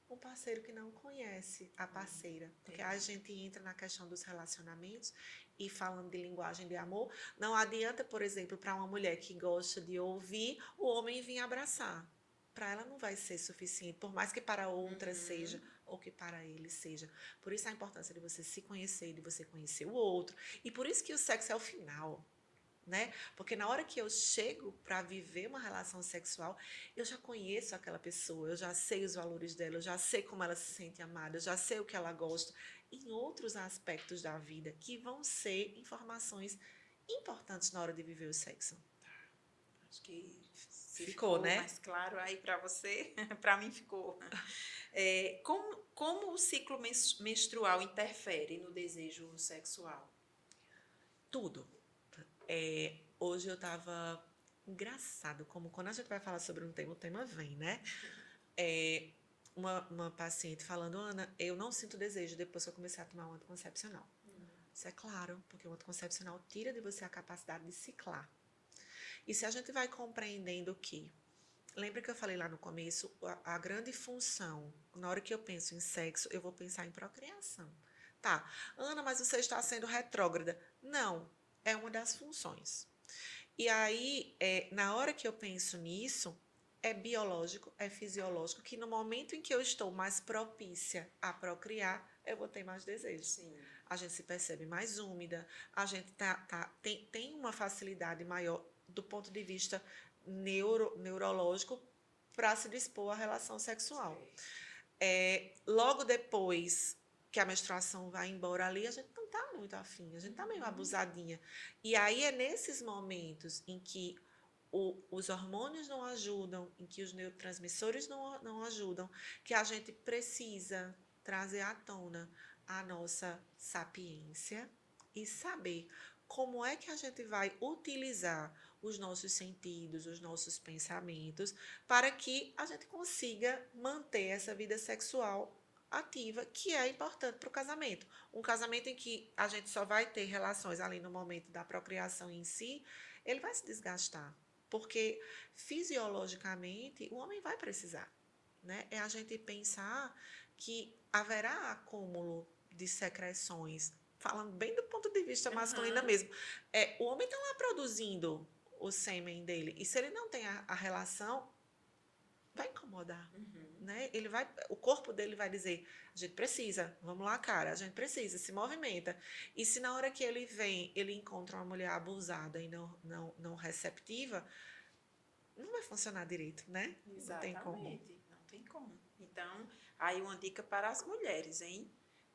um parceiro que não conhece a parceira, porque a gente entra na questão dos relacionamentos e falando de linguagem de amor, não adianta, por exemplo, para uma mulher que gosta de ouvir, o homem vir abraçar. Para ela não vai ser suficiente, por mais que para outra seja ou que para ele seja. Por isso a importância de você se conhecer, de você conhecer o outro. E por isso que o sexo é o final, né? Porque na hora que eu chego para viver uma relação sexual, eu já conheço aquela pessoa, eu já sei os valores dela, eu já sei como ela se sente amada, eu já sei o que ela gosta, em outros aspectos da vida que vão ser informações importantes na hora de viver o sexo. Acho que se Ficou, né? mais claro aí para você, para mim ficou. Como o ciclo menstrual interfere no desejo sexual? Tudo. Hoje eu estava engraçado, como quando a gente vai falar sobre um tema, o tema vem, né? Uma paciente falando, Ana, eu não sinto desejo depois que eu comecei a tomar um anticoncepcional. Isso é claro, porque o anticoncepcional tira de você a capacidade de ciclar. E se a gente vai compreendendo que, lembra que eu falei lá no começo, a grande função, na hora que eu penso em sexo, eu vou pensar em procriação. Tá, Ana, mas você está sendo retrógrada. Não, é uma das funções. E aí, na hora que eu penso nisso, é biológico, é fisiológico, que no momento em que eu estou mais propícia a procriar, eu vou ter mais desejo. Sim. A gente se percebe mais úmida, a gente tem uma facilidade maior do ponto de vista neurológico para se dispor à relação sexual. Logo depois que a menstruação vai embora ali, a gente não está muito afim, a gente está meio abusadinha. E aí é nesses momentos em que os hormônios não ajudam, em que os neurotransmissores não ajudam, que a gente precisa trazer à tona a nossa sapiência e saber como é que a gente vai utilizar os nossos sentidos, os nossos pensamentos, para que a gente consiga manter essa vida sexual ativa, que é importante para o casamento. Um casamento em que a gente só vai ter relações ali no momento da procriação em si, ele vai se desgastar, porque fisiologicamente o homem vai precisar, né? É a gente pensar que haverá acúmulo de secreções, falando bem do ponto de vista masculino mesmo. O homem está lá produzindo o sêmen dele, e se ele não tem a relação, vai incomodar, né? O corpo dele vai dizer, a gente precisa, vamos lá, cara, a gente precisa, se movimenta. E se na hora que ele vem, ele encontra uma mulher abusada e não receptiva, não vai funcionar direito, né? Exatamente, Não tem como. não tem como. Então, aí uma dica para as mulheres, hein?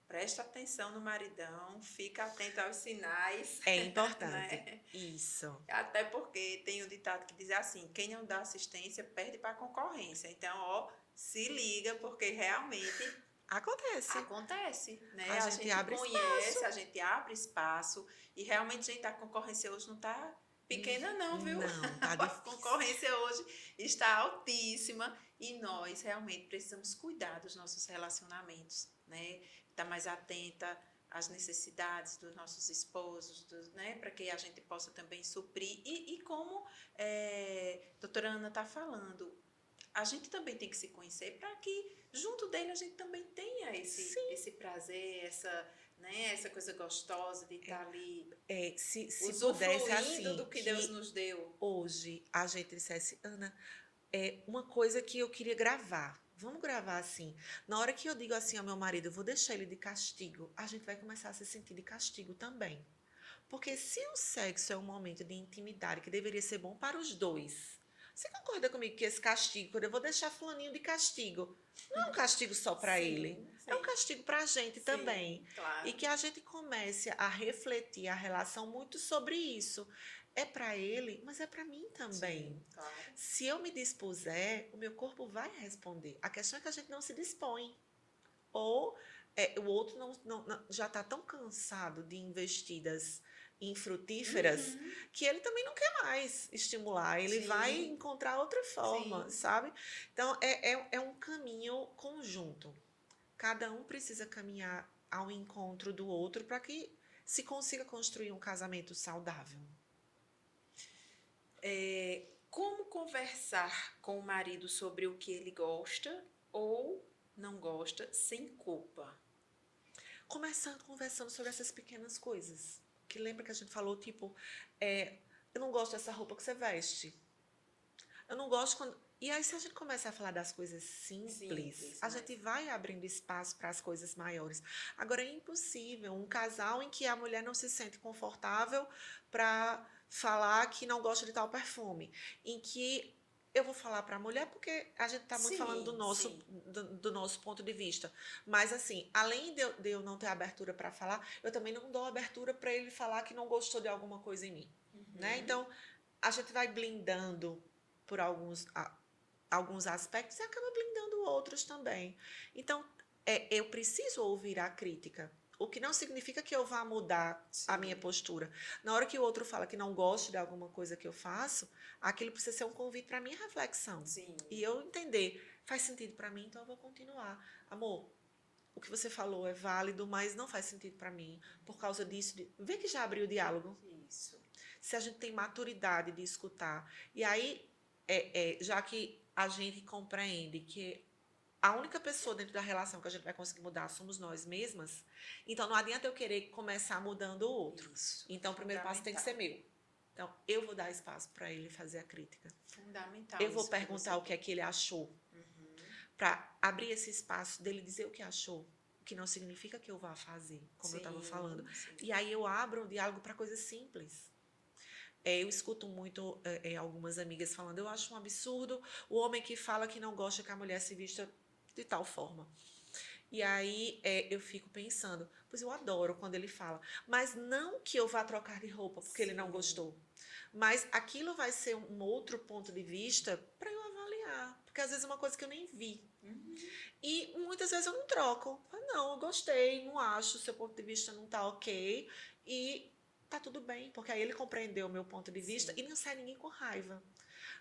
Presta atenção no maridão, fica atento aos sinais. É importante. Né? Isso. Até porque tem um ditado que diz assim, quem não dá assistência perde para a concorrência. Então, ó, se liga, porque realmente acontece, né? A gente abre conhece, espaço. a gente abre espaço e realmente, gente, a concorrência hoje não está pequena não, viu? Não, tá A difícil. concorrência hoje está altíssima e nós realmente precisamos cuidar dos nossos relacionamentos, né? Estar mais atenta às necessidades dos nossos esposos, né? Para que a gente possa também suprir. E como a doutora Ana está falando, a gente também tem que se conhecer para que junto dele a gente também tenha esse prazer, essa coisa gostosa de estar ali Se usufruindo pudesse assim, do que Deus nos deu. hoje a gente dissesse, Ana, uma coisa que eu queria gravar. Vamos gravar assim. Na hora que eu digo assim ao meu marido, eu vou deixar ele de castigo, a gente vai começar a se sentir de castigo também. Porque se o sexo é um momento de intimidade que deveria ser bom para os dois, você concorda comigo que esse castigo, quando eu vou deixar fulaninho de castigo, não é um castigo só para ele, Sim. é um castigo para a gente também. Claro. E que a gente comece a refletir a relação muito sobre isso. É para ele, mas é para mim também. Sim, claro. Se eu me dispuser, o meu corpo vai responder. A questão é que a gente não se dispõe. Ou o outro já está tão cansado de investidas infrutíferas que ele também não quer mais estimular. Ele Sim. vai encontrar outra forma, Sim. sabe? Então, é um caminho conjunto. Cada um precisa caminhar ao encontro do outro para que se consiga construir um casamento saudável. Como conversar com o marido sobre o que ele gosta ou não gosta sem culpa? Conversando sobre essas pequenas coisas. Que lembra que a gente falou, tipo, eu não gosto dessa roupa que você veste. Eu não gosto quando. E aí, se a gente começar a falar das coisas simples, a gente vai abrindo espaço para as coisas maiores. Agora, é impossível um casal em que a mulher não se sente confortável para falar que não gosta de tal perfume. Em que eu vou falar para a mulher porque a gente está muito falando do nosso ponto de vista. Mas, assim, além de eu não ter abertura para falar, eu também não dou abertura para ele falar que não gostou de alguma coisa em mim. Né? Então, a gente vai blindando por alguns aspectos e acaba blindando outros também. Então, eu preciso ouvir a crítica, o que não significa que eu vá mudar a minha postura. Na hora que o outro fala que não gosta de alguma coisa que eu faço, aquilo precisa ser um convite para a minha reflexão. Sim. E eu entender, faz sentido para mim, então eu vou continuar. Amor, o que você falou é válido, mas não faz sentido para mim, por causa disso. Vê que já abriu o diálogo. Isso. Se a gente tem maturidade de escutar. E aí, já que a gente compreende que a única pessoa dentro da relação que a gente vai conseguir mudar somos nós mesmas, então não adianta eu querer começar mudando o outro. Isso. Então, o primeiro passo tem que ser meu. Então, eu vou dar espaço para ele fazer a crítica. Fundamental. Eu vou perguntar o que é que ele achou. Para abrir esse espaço dele dizer o que achou. O que não significa que eu vá fazer, como eu estava falando. E aí eu abro um diálogo para coisas simples. Eu escuto muito algumas amigas falando, eu acho um absurdo o homem que fala que não gosta que a mulher se vista de tal forma. E aí eu fico pensando, pois eu adoro quando ele fala, mas não que eu vá trocar de roupa porque ele não gostou. Mas aquilo vai ser um outro ponto de vista para eu avaliar, porque às vezes é uma coisa que eu nem vi. E muitas vezes eu não troco. Não, eu gostei, não acho, seu ponto de vista não tá ok. E tá tudo bem, porque aí ele compreendeu o meu ponto de vista e não sai ninguém com raiva.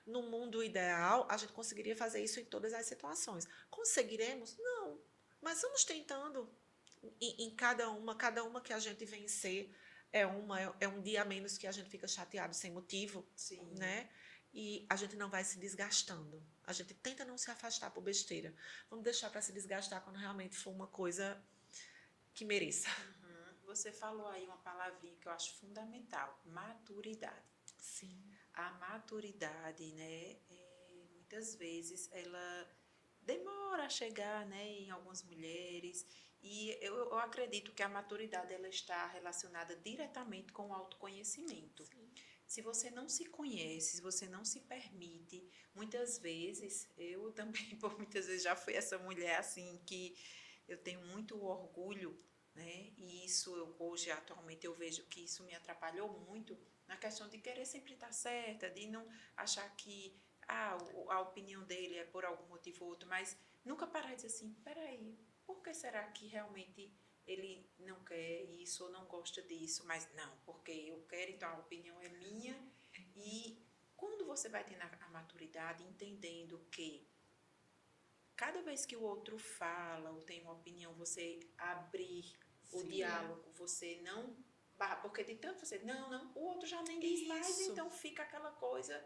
No mundo ideal, a gente conseguiria fazer isso em todas as situações. Conseguiremos? Não. Mas vamos tentando em cada uma que a gente vencer é um dia a menos que a gente fica chateado sem motivo, né? E a gente não vai se desgastando. A gente tenta não se afastar por besteira. Vamos deixar para se desgastar quando realmente for uma coisa que mereça. Você falou aí uma palavrinha que eu acho fundamental, maturidade. Sim. A maturidade, né, muitas vezes ela demora a chegar, né, em algumas mulheres, e eu acredito que a maturidade ela está relacionada diretamente com o autoconhecimento. Sim. Se você não se conhece, se você não se permite, muitas vezes, eu também por muitas vezes já fui essa mulher assim que eu tenho muito orgulho, né? E isso hoje atualmente eu vejo que isso me atrapalhou muito na questão de querer sempre estar certa, de não achar que a opinião dele é por algum motivo ou outro, mas nunca parar e dizer assim, peraí, por que será que realmente ele não quer isso ou não gosta disso? Mas não, porque eu quero, então a opinião é minha. E quando você vai tendo a maturidade, entendendo que cada vez que o outro fala ou tem uma opinião, você abrir o diálogo, você não... Porque de tanto você... Não, o outro já nem diz mais, então fica aquela coisa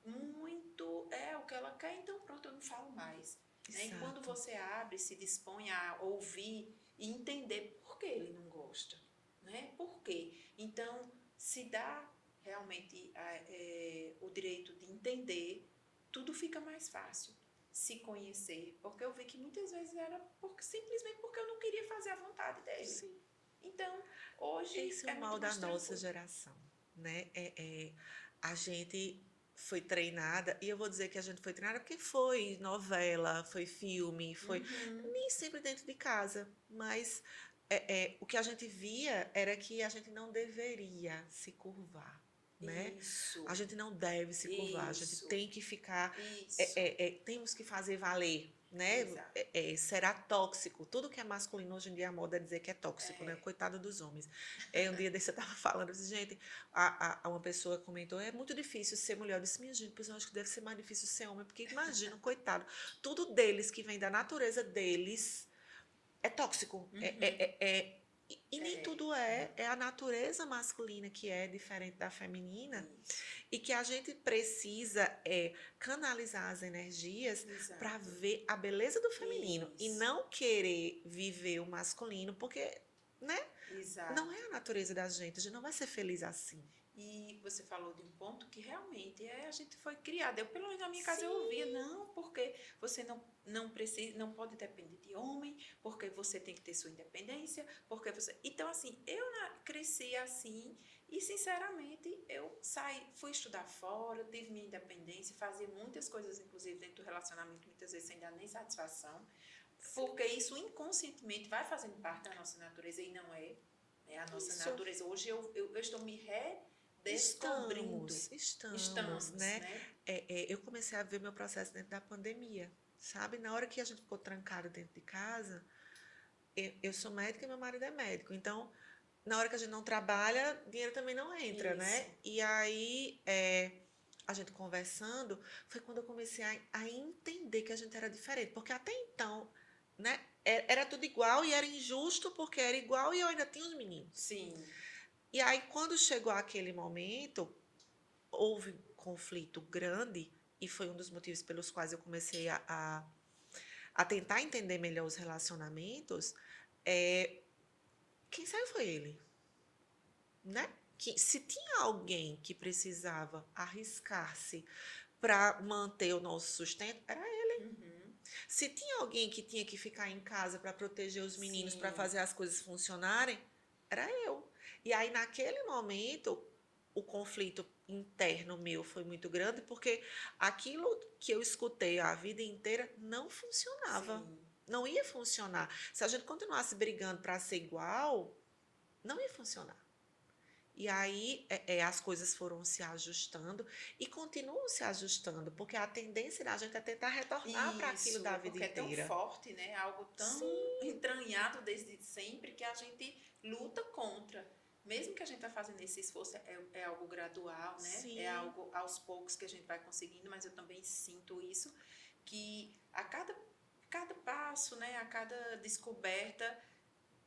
muito... o que ela quer, então pronto, eu não falo mais. Né? E quando você abre, se dispõe a ouvir e entender por que ele não gosta. Né? Por quê? Então, se dá realmente o direito de entender, tudo fica mais fácil. Se conhecer, porque eu vi que muitas vezes era simplesmente porque eu não queria fazer a vontade dele. Sim. Então, hoje esse é o mal da nossa geração, né? A gente foi treinada, e eu vou dizer que a gente foi treinada porque foi novela, foi filme, foi nem sempre dentro de casa, mas o que a gente via era que a gente não deveria se curvar. Né? Isso. A gente não deve se curvar, a gente tem que ficar, temos que fazer valer, né? Será tóxico, tudo que é masculino hoje em dia a moda é dizer que é tóxico, né? Coitado dos homens. Um dia desse eu estava falando, eu disse, gente, uma pessoa comentou, é muito difícil ser mulher, eu disse, minha gente, pois eu acho que deve ser mais difícil ser homem, porque imagina, coitado, tudo deles que vem da natureza deles é tóxico, E nem tudo é a natureza masculina que é diferente da feminina Isso. e que a gente precisa canalizar as energias Exato. para ver a beleza do feminino e Isso. não querer viver o masculino, porque, né, Exato. não é a natureza da gente, a gente não vai ser feliz assim. E você falou de um ponto que realmente a gente foi criada. Eu, pelo menos na minha casa, Sim. eu ouvia, não, porque você não precisa, não pode depender de homem, porque você tem que ter sua independência, porque você. Então, assim, cresci assim, e sinceramente, fui estudar fora, tive minha independência, fazia muitas coisas, inclusive dentro do relacionamento, muitas vezes sem dar nem satisfação, porque isso inconscientemente vai fazendo parte da nossa natureza e não é. É a nossa Isso. natureza. Hoje eu estou me descobrindo. Estamos, né? Eu comecei a ver meu processo dentro da pandemia, sabe? Na hora que a gente ficou trancado dentro de casa, eu sou médica e meu marido é médico, então na hora que a gente não trabalha, dinheiro também não entra, né? Isso. E aí a gente conversando, foi quando eu comecei a entender que a gente era diferente, porque até então, né? Era tudo igual e era injusto porque era igual e eu ainda tinha os meninos. Sim. E aí, quando chegou aquele momento, houve um conflito grande, e foi um dos motivos pelos quais eu comecei a tentar entender melhor os relacionamentos. Quem saiu foi ele, né? Que, se tinha alguém que precisava arriscar-se para manter o nosso sustento, era ele. Uhum. Se tinha alguém que tinha que ficar em casa para proteger os meninos, para Sim. fazer as coisas funcionarem, era eu. E aí, naquele momento, o conflito interno meu foi muito grande, porque aquilo que eu escutei a vida inteira não funcionava. Sim. Não ia funcionar. Se a gente continuasse brigando para ser igual, não ia funcionar. E aí as coisas foram se ajustando e continuam se ajustando, porque a tendência da gente é tentar retornar para aquilo da vida porque inteira. é tão forte, né? Algo tão entranhado desde sempre que a gente luta contra. Mesmo que a gente está fazendo esse esforço, é algo gradual, né? Sim. É algo aos poucos que a gente vai conseguindo, mas eu também sinto isso, que a cada passo, né? A cada descoberta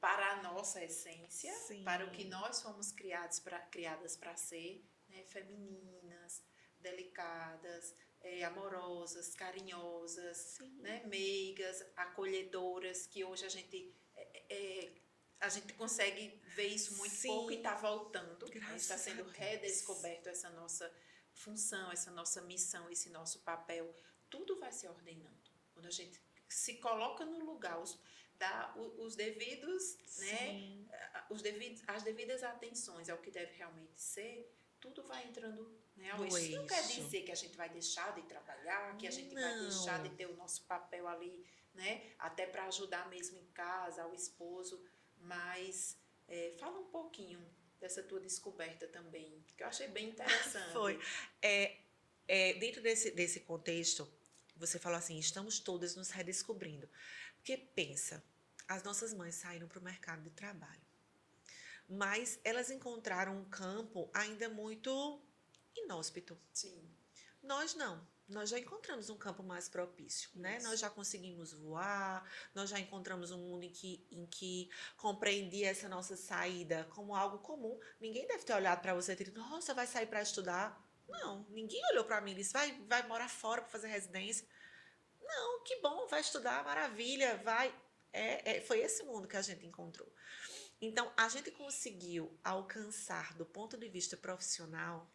para a nossa essência, Sim. para o que nós fomos criadas para ser, né? Femininas, delicadas, amorosas, carinhosas, né? Meigas, acolhedoras, que hoje a gente consegue ver isso muito Sim. pouco e está voltando. Graças Está sendo a Deus. redescoberto essa nossa função, essa nossa missão, esse nosso papel. Tudo vai se ordenando. Quando a gente se coloca no lugar, dá os devidos, né, as devidas atenções ao que deve realmente ser, tudo vai entrando, né, ao eixo. Isso não quer dizer que a gente vai deixar de trabalhar, que a gente vai deixar de ter o nosso papel ali, né, até para ajudar mesmo em casa, ao esposo, mas fala um pouquinho dessa tua descoberta também, que eu achei bem interessante. Foi. Dentro desse contexto, você falou assim, estamos todas nos redescobrindo. Porque pensa, as nossas mães saíram para o mercado de trabalho, mas elas encontraram um campo ainda muito inóspito. Sim. Nós não. Nós já encontramos um campo mais propício, né? Nós já conseguimos voar, nós já encontramos um mundo em que compreendia essa nossa saída como algo comum. Ninguém deve ter olhado para você e dito, nossa, vai sair para estudar. Não, ninguém olhou para mim e disse, vai morar fora para fazer residência. Não, que bom, vai estudar, maravilha, vai. Foi esse mundo que a gente encontrou. Então, a gente conseguiu alcançar, do ponto de vista profissional,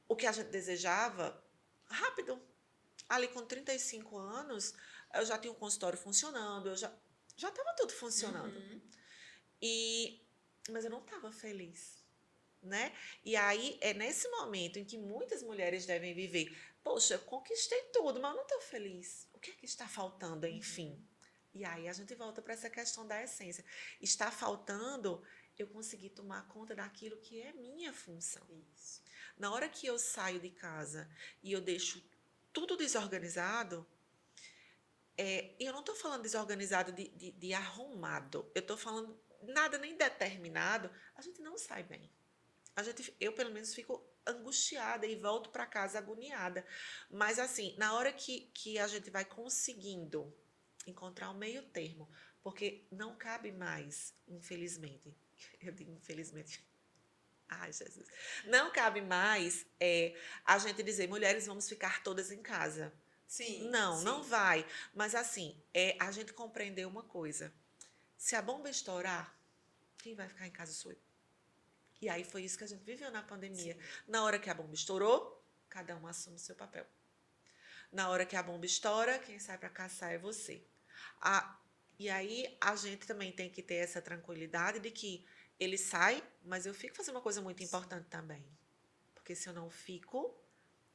o que a gente desejava rápido. Ali com 35 anos, eu já tinha um consultório funcionando, eu já estava tudo funcionando. Uhum. Mas eu não estava feliz, né? E aí, é nesse momento em que muitas mulheres devem viver, poxa, eu conquistei tudo, mas eu não estou feliz. O que é que está faltando, enfim? E aí a gente volta para essa questão da essência. Está faltando eu conseguir tomar conta daquilo que é minha função. Isso. Na hora que eu saio de casa e eu deixo tudo desorganizado, e eu não estou falando desorganizado de arrumado, eu estou falando nada nem determinado, a gente não sai bem. Eu, pelo menos, fico angustiada e volto para casa agoniada. Mas, assim, na hora que a gente vai conseguindo encontrar um meio termo, Porque não cabe mais, infelizmente, eu digo infelizmente, ai, Jesus, não cabe mais a gente dizer, mulheres, vamos ficar todas em casa. Sim, Não, não sim. vai. Mas assim, a gente compreender uma coisa. Se a bomba estourar, quem vai ficar em casa sou eu. E aí foi isso que a gente viveu na pandemia. Sim. Na hora que a bomba estourou, cada um assume o seu papel. Na hora que a bomba estoura, quem sai para caçar é você. E aí a gente também tem que ter essa tranquilidade de que ele sai, mas eu fico fazendo uma coisa muito importante também. Porque se eu não fico,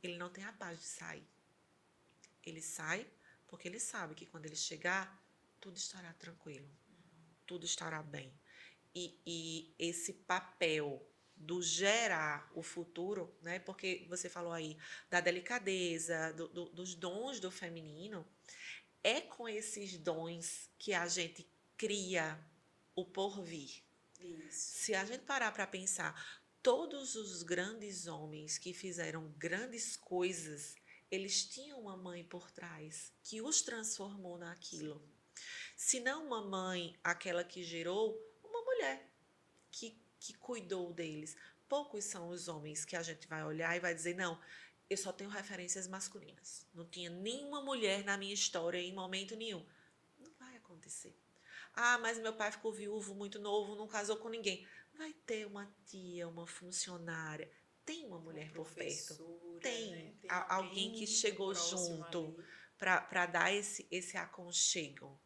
ele não tem a paz de sair. Ele sai porque ele sabe que quando ele chegar, tudo estará tranquilo, tudo estará bem. E esse papel do gerar o futuro, né? Porque você falou aí da delicadeza, dos dons do feminino, é com esses dons que a gente cria o porvir. Isso. Se a gente parar para pensar, todos os grandes homens que fizeram grandes coisas, eles tinham uma mãe por trás que os transformou naquilo. Se não uma mãe, aquela que gerou, uma mulher que cuidou deles. Poucos são os homens que a gente vai olhar e vai dizer, não, eu só tenho referências masculinas. Não tinha nenhuma mulher na minha história em momento nenhum. Não vai acontecer. Ah, mas meu pai ficou viúvo muito novo, não casou com ninguém. Vai ter uma tia, uma funcionária. Tem uma mulher por perto. Tem, né? Tem alguém que chegou próximo junto ali. para dar esse aconchego.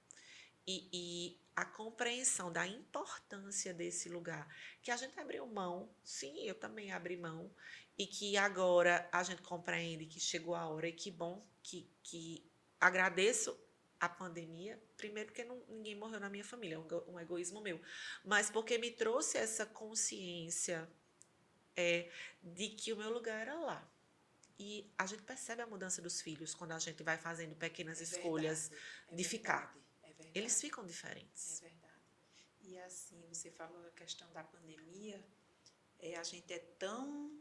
E a compreensão da importância desse lugar. Que a gente abriu mão, sim, eu também abri mão, e que agora a gente compreende que chegou a hora, e que bom que agradeço a pandemia, primeiro porque ninguém morreu na minha família, é um egoísmo meu, mas porque me trouxe essa consciência de que o meu lugar era lá. E a gente percebe a mudança dos filhos quando a gente vai fazendo pequenas escolhas de ficar. É verdade. Eles ficam diferentes. É verdade. E assim, você falou a questão da pandemia, a gente é tão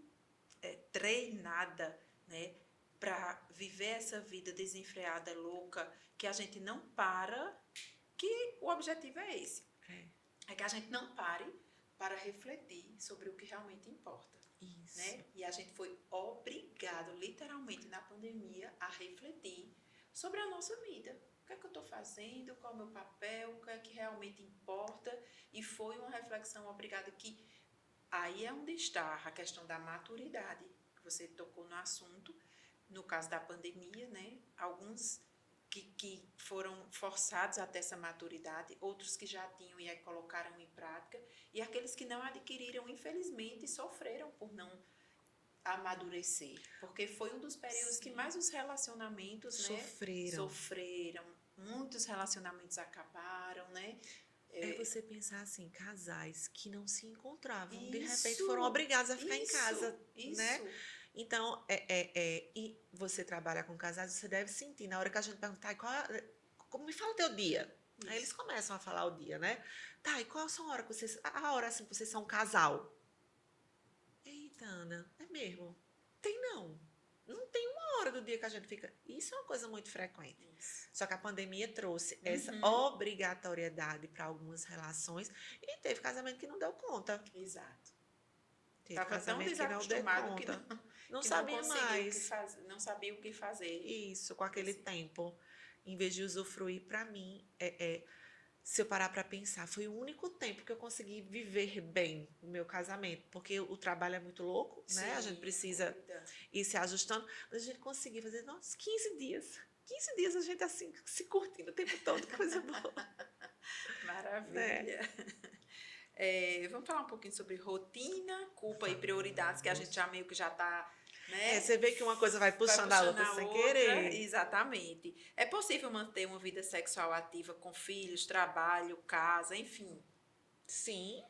treinada, né, para viver essa vida desenfreada, louca, que a gente não para, que o objetivo é esse. É que a gente não pare para refletir sobre o que realmente importa. Isso. Né? E a gente foi obrigado, literalmente, na pandemia, a refletir sobre a nossa vida. O que é que eu estou fazendo? Qual é o meu papel? O que é que realmente importa? E foi uma reflexão obrigada que aí é onde está a questão da maturidade. Você tocou no assunto, no caso da pandemia, né? Alguns que foram forçados a ter essa maturidade, outros que já tinham e aí colocaram em prática, e aqueles que não adquiriram, infelizmente, sofreram por não amadurecer, porque foi um dos períodos que mais os relacionamentos sofreram, muitos relacionamentos acabaram, né? É você pensar assim, casais que não se encontravam, Isso, de repente foram obrigados a ficar em casa, isso. né? Então, e você trabalha com casais, você deve sentir, na hora que a gente perguntar, como me fala o teu dia? Isso. Aí eles começam a falar o dia, né? Tá, e qual são a hora assim que vocês são um casal? Eita, Ana, é mesmo? Não tem uma hora do dia que a gente fica. Isso é uma coisa muito frequente. Isso. Só que a pandemia trouxe essa obrigatoriedade para algumas relações e teve casamento que não deu conta. Exato. Estava tão desacostumado que não sabia mais. Não sabia o que fazer. Isso, com aquele tempo. Em vez de usufruir, para mim, se eu parar para pensar, foi o único tempo que eu consegui viver bem o meu casamento, porque o trabalho é muito louco, né? Sim, a gente precisa ir se ajustando, mas a gente conseguiu fazer, nossa, 15 dias. 15 dias a gente assim, se curtindo o tempo todo, que coisa boa. Maravilha. Vamos falar um pouquinho sobre rotina, culpa e prioridades, que a gente já meio que já está... Né? Você vê que uma coisa vai puxando a outra sem querer. Exatamente. É possível manter uma vida sexual ativa com filhos, trabalho, casa, enfim? Sim.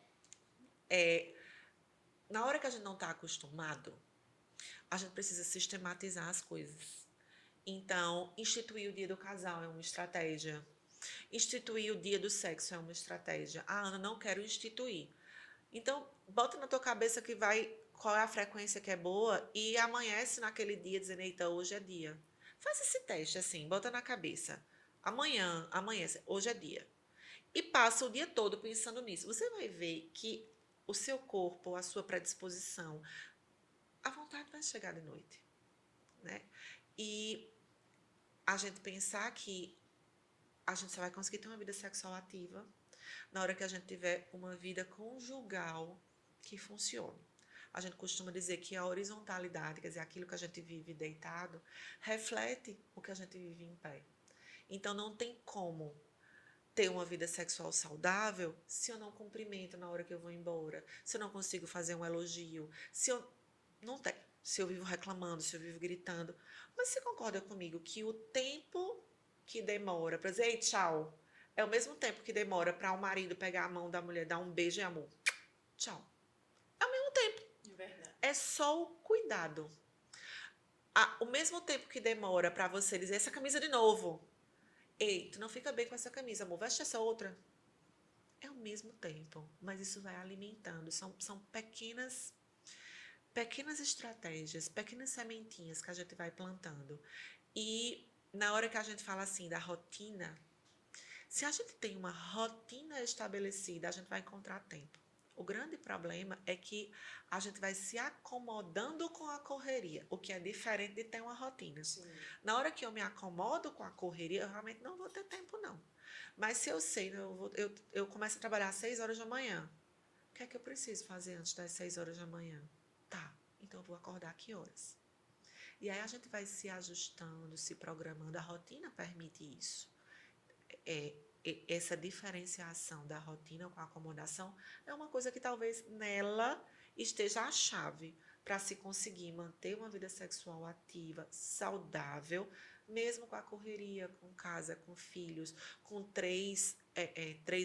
Na hora que a gente não está acostumado, a gente precisa sistematizar as coisas. Então, instituir o dia do casal é uma estratégia. Instituir o dia do sexo é uma estratégia. Ah, Ana, não quero instituir. Então, bota na tua cabeça qual é a frequência que é boa e amanhece naquele dia dizendo, eita, hoje é dia. Faz esse teste assim, bota na cabeça. Amanhece, hoje é dia. e passa o dia todo pensando nisso. Você vai ver que o seu corpo, a sua predisposição, a vontade vai chegar de noite, né? E a gente pensar que a gente só vai conseguir ter uma vida sexual ativa na hora que a gente tiver uma vida conjugal que funcione. A gente costuma dizer que a horizontalidade, quer dizer, aquilo que a gente vive deitado, reflete o que a gente vive em pé. Então, não tem como ter uma vida sexual saudável se eu não cumprimento na hora que eu vou embora, se eu não consigo fazer um elogio, se eu não tem, se eu vivo reclamando, se eu vivo gritando. Mas você concorda comigo que o tempo que demora para dizer ei, tchau, é o mesmo tempo que demora para o marido pegar a mão da mulher, dar um beijo e amor. Tchau. É o mesmo tempo. É verdade. É só o cuidado. O mesmo tempo que demora para você dizer essa camisa de novo. Ei, tu não fica bem com essa camisa, amor. Veste essa outra. É o mesmo tempo, mas isso vai alimentando. São pequenas estratégias, pequenas sementinhas que a gente vai plantando. E na hora que a gente fala assim da rotina, se a gente tem uma rotina estabelecida, a gente vai encontrar tempo. O grande problema é que a gente vai se acomodando com a correria, o que é diferente de ter uma rotina. Sim. Na hora que eu me acomodo com a correria, eu realmente não vou ter tempo, não. Mas se eu sei, eu começo a trabalhar às 6 horas da manhã, o que é que eu preciso fazer antes das 6 horas da manhã? Tá, então eu vou acordar que horas? E aí a gente vai se ajustando, se programando. A rotina permite isso. Essa diferenciação da rotina com a acomodação é uma coisa que talvez nela esteja a chave para se conseguir manter uma vida sexual ativa, saudável, mesmo com a correria, com casa, com filhos, com três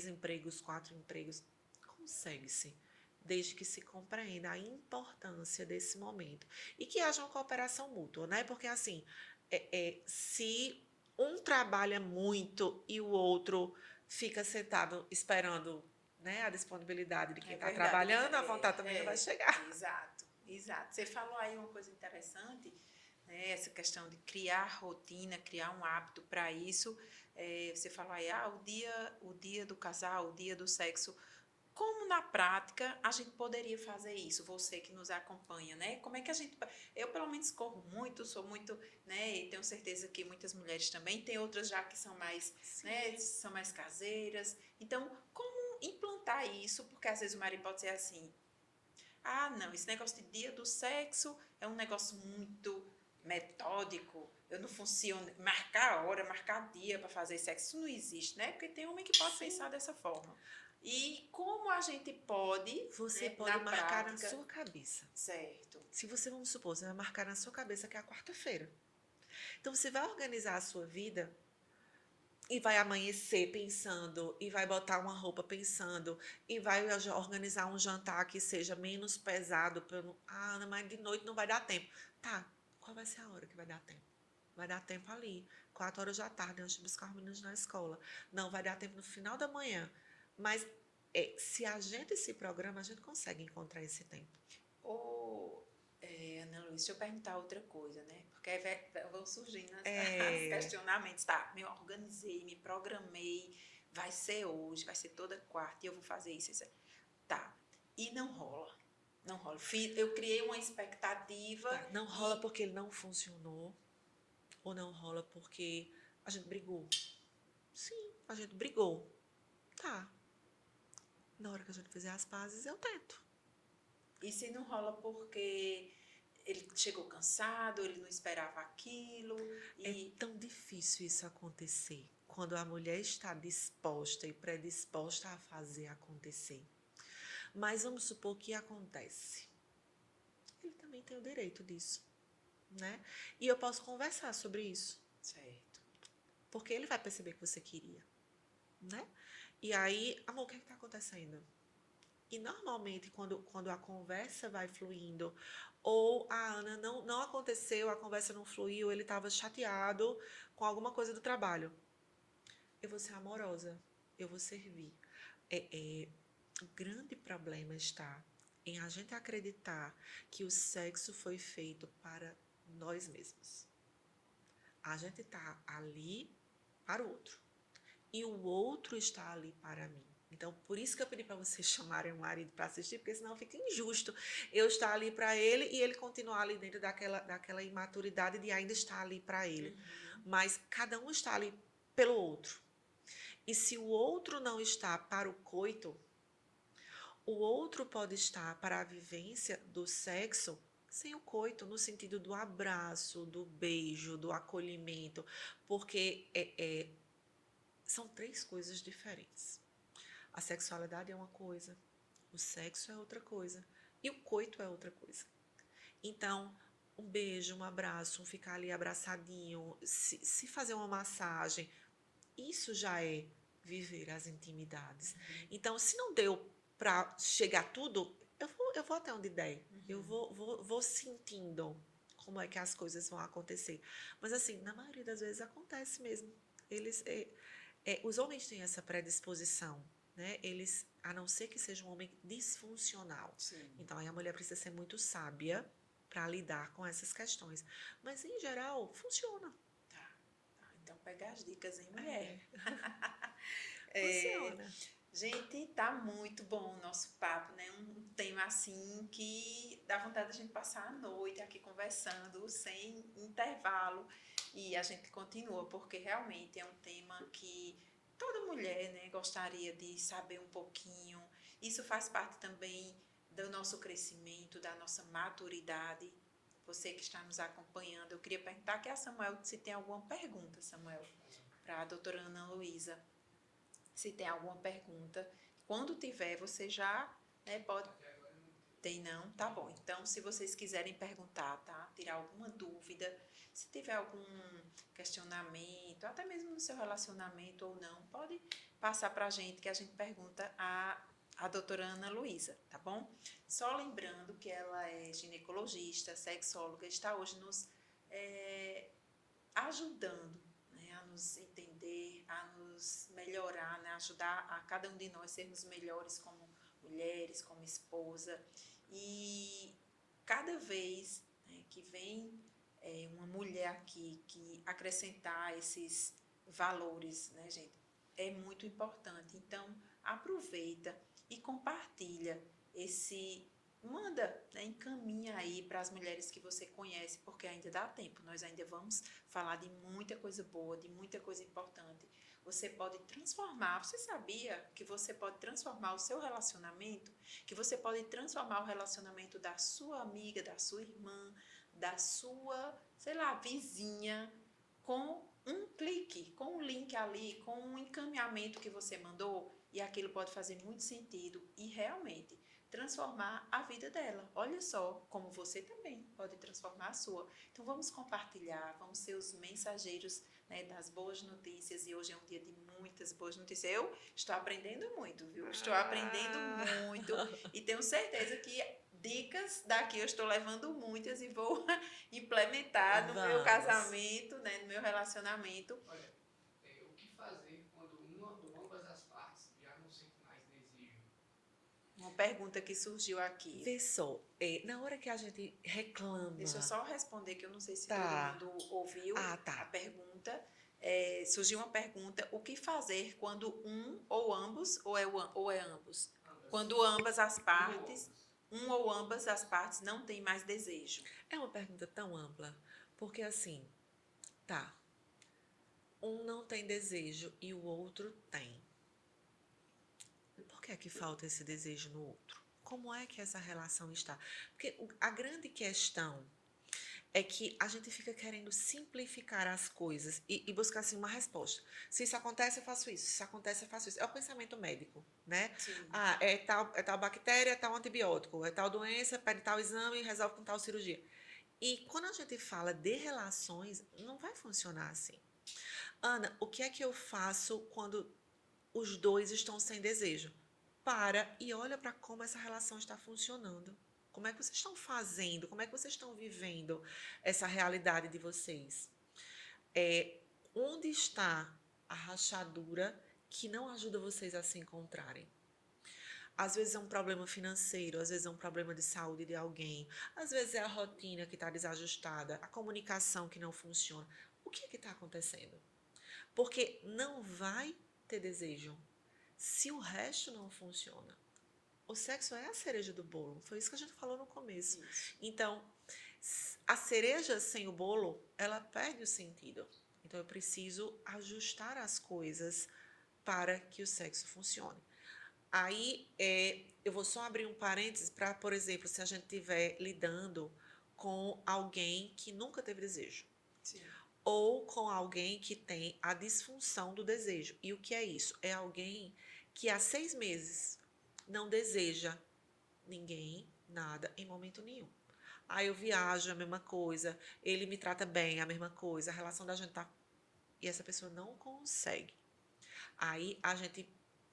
empregos, 4 empregos. Consegue-se, desde que se compreenda a importância desse momento e que haja uma cooperação mútua, né? Porque assim, se um trabalha muito e o outro fica sentado esperando, né, a disponibilidade de quem está trabalhando, a vontade também não vai chegar. Exato, exato. Você falou aí uma coisa interessante, né, essa questão de criar rotina, criar um hábito para isso. Você falou aí, o dia do casal, o dia do sexo. Como na prática a gente poderia fazer isso? Você que nos acompanha, né? Como é que a gente... Eu, pelo menos, corro muito, sou muito, né? E tenho certeza que muitas mulheres também. Tem outras já que são mais, né? São mais caseiras. Então, como implantar isso? Porque às vezes o marido pode ser assim... Ah, não, esse negócio de dia do sexo é um negócio muito metódico. Eu não funciono... Marcar a hora, marcar dia para fazer sexo, isso não existe, né? Porque tem homem que pode pensar dessa forma. E como a gente pode... Você né, pode na marcar prática, na sua cabeça. Certo. Se você, vamos supor, você vai marcar na sua cabeça que é a quarta-feira. Então, você vai organizar a sua vida e vai amanhecer pensando, e vai botar uma roupa pensando, e vai organizar um jantar que seja menos pesado. Ana, mas de noite não vai dar tempo. Tá, qual vai ser a hora que vai dar tempo? Vai dar tempo ali, 4 horas da tarde, antes de buscar os meninos na escola. Não, vai dar tempo no final da manhã. Mas se a gente se programa, a gente consegue encontrar esse tempo. Ana Luísa, deixa eu perguntar outra coisa, né? Porque aí vão surgindo os questionamentos. Tá, me organizei, me programei, vai ser hoje, vai ser toda quarta e eu vou fazer isso. Tá, e não rola. Não rola. Eu criei uma expectativa. Tá, não rola porque ele não funcionou, ou não rola porque a gente brigou. Sim, a gente brigou. Tá. Na hora que a gente fizer as pazes, eu tento. E se não rola porque ele chegou cansado, ele não esperava aquilo. É tão difícil isso acontecer quando a mulher está disposta e predisposta a fazer acontecer. Mas vamos supor que acontece. Ele também tem o direito disso, né? E eu posso conversar sobre isso. Certo. Porque ele vai perceber que você queria, né? E aí, amor, o que está acontecendo? E normalmente, quando a conversa vai fluindo, ou a Ana não aconteceu, a conversa não fluiu, ele estava chateado com alguma coisa do trabalho. Eu vou ser amorosa, eu vou servir. O grande problema está em a gente acreditar que o sexo foi feito para nós mesmos. A gente está ali para o outro. e o outro está ali para mim. Então, por isso que eu pedi para vocês chamarem o marido para assistir, porque senão fica injusto eu estar ali para ele e ele continuar ali dentro daquela imaturidade de ainda estar ali para ele. Mas cada um está ali pelo outro. E se o outro não está para o coito, o outro pode estar para a vivência do sexo sem o coito, no sentido do abraço, do beijo, do acolhimento, porque são 3 coisas diferentes. A sexualidade é uma coisa, o sexo é outra coisa e o coito é outra coisa. Então, um beijo, um abraço, um ficar ali abraçadinho, se fazer uma massagem, isso já é viver as intimidades. Então, se não deu para chegar tudo, eu vou até onde der. Eu vou sentindo como é que as coisas vão acontecer. Mas, assim, na maioria das vezes acontece mesmo. Os homens têm essa predisposição, né? Eles, a não ser que seja um homem disfuncional. Sim. Então, aí a mulher precisa ser muito sábia para lidar com essas questões. Mas, em geral, funciona. Tá. Então, pega as dicas, hein, mulher? Funciona. Gente, tá muito bom o nosso papo, né? Um tema assim que dá vontade de a gente passar a noite aqui conversando sem intervalo e a gente continua, porque realmente é um tema que toda mulher, né, gostaria de saber um pouquinho. Isso faz parte também do nosso crescimento, da nossa maturidade. Você que está nos acompanhando, eu queria perguntar aqui a Samuel se tem alguma pergunta, Samuel, para a doutora Ana Luísa. Se tem alguma pergunta, quando tiver, você já, né, pode... Tem não? Tá bom. Então, se vocês quiserem perguntar, tá? Tirar alguma dúvida, se tiver algum questionamento, até mesmo no seu relacionamento ou não, pode passar pra gente, que a gente pergunta a doutora Ana Luísa, tá bom? Só lembrando que ela é ginecologista, sexóloga, está hoje nos ajudando, a nos entender, a nos melhorar, né? Ajudar a cada um de nós sermos melhores como mulheres, como esposa. E cada vez, né, que vem uma mulher aqui que acrescentar esses valores, né, gente, é muito importante. Então, aproveita e compartilha manda, né, encaminha aí para as mulheres que você conhece, porque ainda dá tempo. Nós ainda vamos falar de muita coisa boa, de muita coisa importante. Você pode transformar, você sabia que você pode transformar o seu relacionamento? Que você pode transformar o relacionamento da sua amiga, da sua irmã, da sua, sei lá, vizinha, com um clique, com um link ali, com um encaminhamento que você mandou, e aquilo pode fazer muito sentido e realmente transformar a vida dela. Olha só como você também pode transformar a sua. Então vamos compartilhar, vamos ser os mensageiros, né, das boas notícias, e hoje é um dia de muitas boas notícias. Eu estou aprendendo muito, viu? Estou aprendendo muito e tenho certeza que dicas daqui eu estou levando muitas e vou implementar no meu casamento, né, no meu relacionamento. Olha, o que fazer quando uma ou ambas as partes já não sentem mais desejo? Uma pergunta que surgiu aqui. Vê só, na hora que a gente reclama... Deixa eu só responder, que eu não sei se Tá. todo mundo ouviu tá. a pergunta. Surgiu uma pergunta: o que fazer quando um ou ambos, ou é ambos? Quando ambas as partes, um ou ambas as partes não têm mais desejo. É uma pergunta tão ampla, porque assim, tá, um não tem desejo e o outro tem. Por que é que falta esse desejo no outro? Como é que essa relação está? Porque a grande questão é que a gente fica querendo simplificar as coisas e buscar assim uma resposta. Se isso acontece, eu faço isso. Se isso acontece, eu faço isso. É o pensamento médico, né? Sim. É tal bactéria, é tal antibiótico, é tal doença, pede tal exame e resolve com tal cirurgia. E quando a gente fala de relações, não vai funcionar assim. Ana, o que é que eu faço quando os dois estão sem desejo? Para e olha para como essa relação está funcionando. Como é que vocês estão fazendo? Como é que vocês estão vivendo essa realidade de vocês? Onde está a rachadura que não ajuda vocês a se encontrarem? Às vezes é um problema financeiro, às vezes é um problema de saúde de alguém, às vezes é a rotina que está desajustada, a comunicação que não funciona. O que é que está acontecendo? Porque não vai ter desejo. Se o resto não funciona, o sexo é a cereja do bolo. Foi isso que a gente falou no começo. Isso. Então, a cereja sem o bolo, ela perde o sentido. Então, eu preciso ajustar as coisas para que o sexo funcione. Aí, eu vou só abrir um parênteses para, por exemplo, se a gente estiver lidando com alguém que nunca teve desejo, Sim. ou com alguém que tem a disfunção do desejo. E o que é isso? É alguém que há 6 meses não deseja ninguém, nada, em momento nenhum. Aí eu viajo, a mesma coisa, ele me trata bem, a mesma coisa, a relação da gente tá... E essa pessoa não consegue. Aí a gente,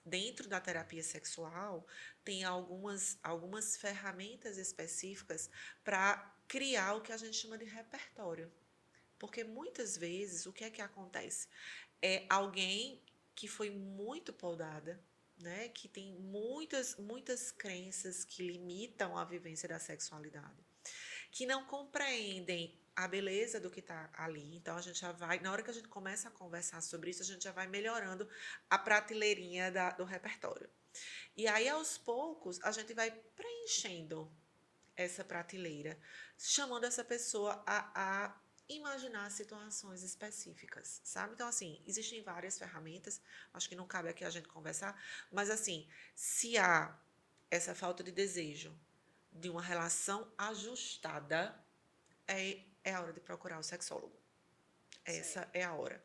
dentro da terapia sexual, tem algumas ferramentas específicas para criar o que a gente chama de repertório. Porque muitas vezes, o que é que acontece? É alguém que foi muito podada, né? Que tem muitas crenças que limitam a vivência da sexualidade, que não compreendem a beleza do que está ali. Então, a gente já vai, na hora que a gente começa a conversar sobre isso, a gente já vai melhorando a prateleirinha do repertório. E aí, aos poucos, a gente vai preenchendo essa prateleira, chamando essa pessoa a imaginar situações específicas, sabe? Então, assim, existem várias ferramentas, acho que não cabe aqui a gente conversar, mas, assim, se há essa falta de desejo de uma relação ajustada, é a hora de procurar o sexólogo. Essa é a hora.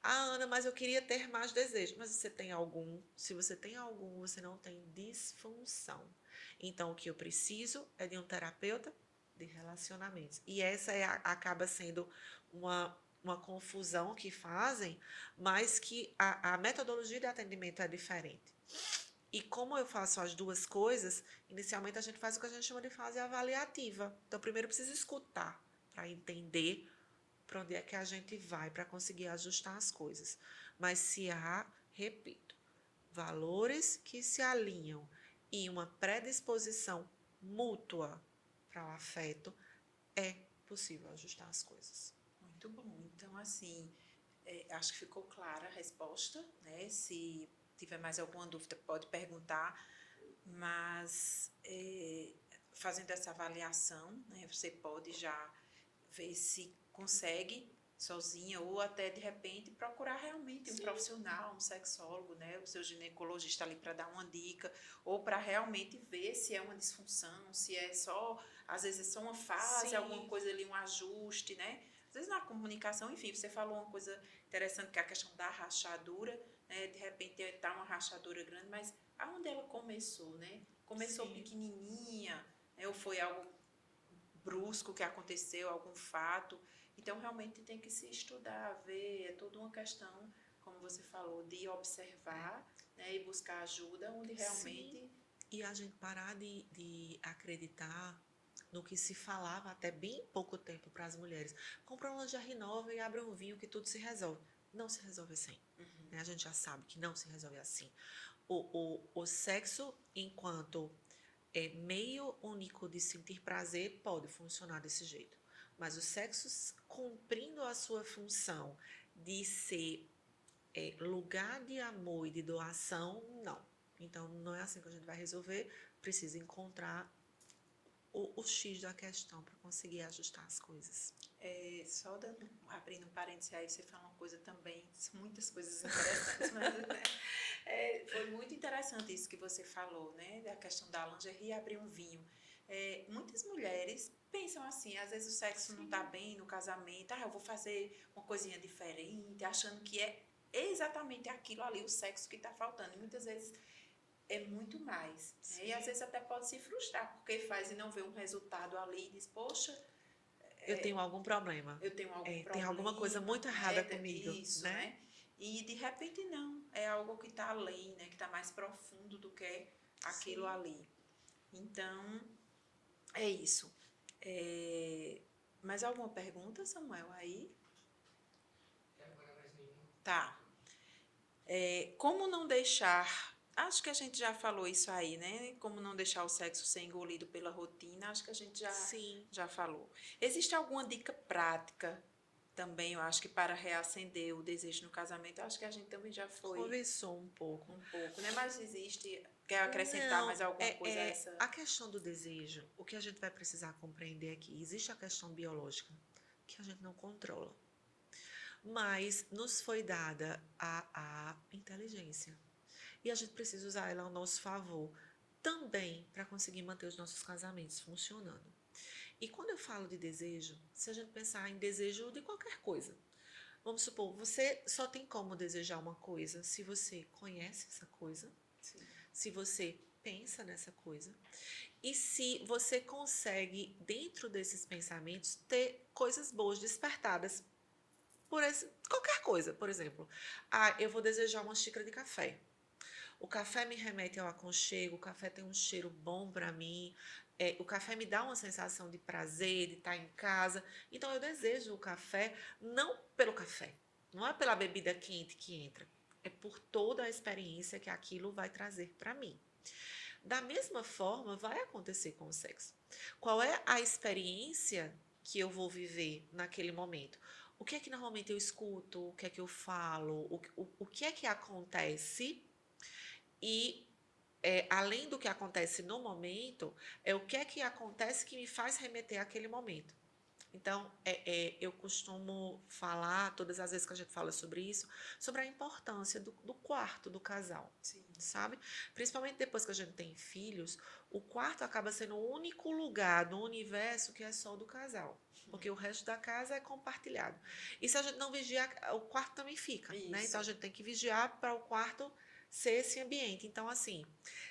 Ah, Ana, mas eu queria ter mais desejo. Mas você tem algum? Se você tem algum, você não tem disfunção. Então, o que eu preciso é de um terapeuta de relacionamentos. E essa acaba sendo uma confusão que fazem, mas que a metodologia de atendimento é diferente. E como eu faço as duas coisas, inicialmente a gente faz o que a gente chama de fase avaliativa. Então, primeiro eu preciso escutar para entender para onde é que a gente vai para conseguir ajustar as coisas. Mas se há, repito, valores que se alinham e uma predisposição mútua para o afeto, é possível ajustar as coisas. Muito bom. Então, assim, acho que ficou clara a resposta, né? Se tiver mais alguma dúvida, pode perguntar, mas fazendo essa avaliação, né, você pode já ver se consegue sozinha ou até de repente procurar realmente um profissional, um sexólogo, né, o seu ginecologista ali para dar uma dica ou para realmente ver se é uma disfunção, se é só, às vezes é só uma fase, Sim. alguma coisa ali, um ajuste, né? Às vezes na comunicação, enfim, você falou uma coisa interessante que é a questão da rachadura, né? De repente está uma rachadura grande, mas aonde ela começou, né? Começou Sim. pequenininha, né? Ou foi algo brusco que aconteceu, algum fato. Então, realmente tem que se estudar, ver, é toda uma questão, como você falou, de observar, né, e buscar ajuda onde realmente... Sim. E a gente parar de acreditar no que se falava até bem pouco tempo para as mulheres. Compra uma lingerie nova e abre um vinho que tudo se resolve. Não se resolve assim. Né? A gente já sabe que não se resolve assim. O sexo, enquanto meio único de sentir prazer, pode funcionar desse jeito. Mas o sexo cumprindo a sua função de ser lugar de amor e de doação, não. Então, não é assim que a gente vai resolver. Precisa encontrar o X da questão para conseguir ajustar as coisas. Só abrindo um parênteses aí, você fala uma coisa também, muitas coisas interessantes, mas né, foi muito interessante isso que você falou, né, da questão da lingerie e abrir um vinho. Muitas mulheres pensam assim, às vezes o sexo não está bem no casamento, eu vou fazer uma coisinha diferente, achando que é exatamente aquilo ali, o sexo que está faltando. E muitas vezes é muito mais. Né? E às vezes até pode se frustrar, porque faz e não vê um resultado ali e diz, poxa, eu tenho algum problema. eu tenho algum problema. Tem alguma coisa muito errada comigo. Isso, né? E de repente não, é algo que está além, né? Que está mais profundo do que aquilo ali. Então, é isso. Mais alguma pergunta, Samuel, aí? Agora mais nenhuma. Tá. Como não deixar... Acho que a gente já falou isso aí, né? Como não deixar o sexo ser engolido pela rotina, acho que a gente Sim. já falou. Existe alguma dica prática também, eu acho que para reacender o desejo no casamento, eu acho que a gente também já foi Conversou um pouco. um pouco, né? Mas existe, quer acrescentar Não, mais alguma coisa a essa? a questão do desejo, o que a gente vai precisar compreender aqui, existe a questão biológica, que a gente não controla. Mas nos foi dada a inteligência. E a gente precisa usar ela ao nosso favor também para conseguir manter os nossos casamentos funcionando. E quando eu falo de desejo, se a gente pensar em desejo de qualquer coisa, vamos supor, você só tem como desejar uma coisa se você conhece essa coisa, Sim. se você pensa nessa coisa e se você consegue, dentro desses pensamentos, ter coisas boas despertadas por qualquer coisa. Por exemplo, eu vou desejar uma xícara de café. O café me remete ao aconchego, o café tem um cheiro bom para mim, o café me dá uma sensação de prazer, de estar em casa. Então, eu desejo o café não pelo café, não é pela bebida quente que entra, é por toda a experiência que aquilo vai trazer para mim. Da mesma forma, vai acontecer com o sexo. Qual é a experiência que eu vou viver naquele momento? O que é que normalmente eu escuto? O que é que eu falo? O que é que acontece? E, além do que acontece no momento, é o que é que acontece que me faz remeter àquele momento. Então, eu costumo falar, todas as vezes que a gente fala sobre isso, sobre a importância do quarto do casal, Sim. sabe? Principalmente depois que a gente tem filhos, o quarto acaba sendo o único lugar no universo que é só do casal, porque o resto da casa é compartilhado. E se a gente não vigiar, o quarto também fica, né? Isso. Então, a gente tem que vigiar para o quarto ser esse ambiente. Então, assim,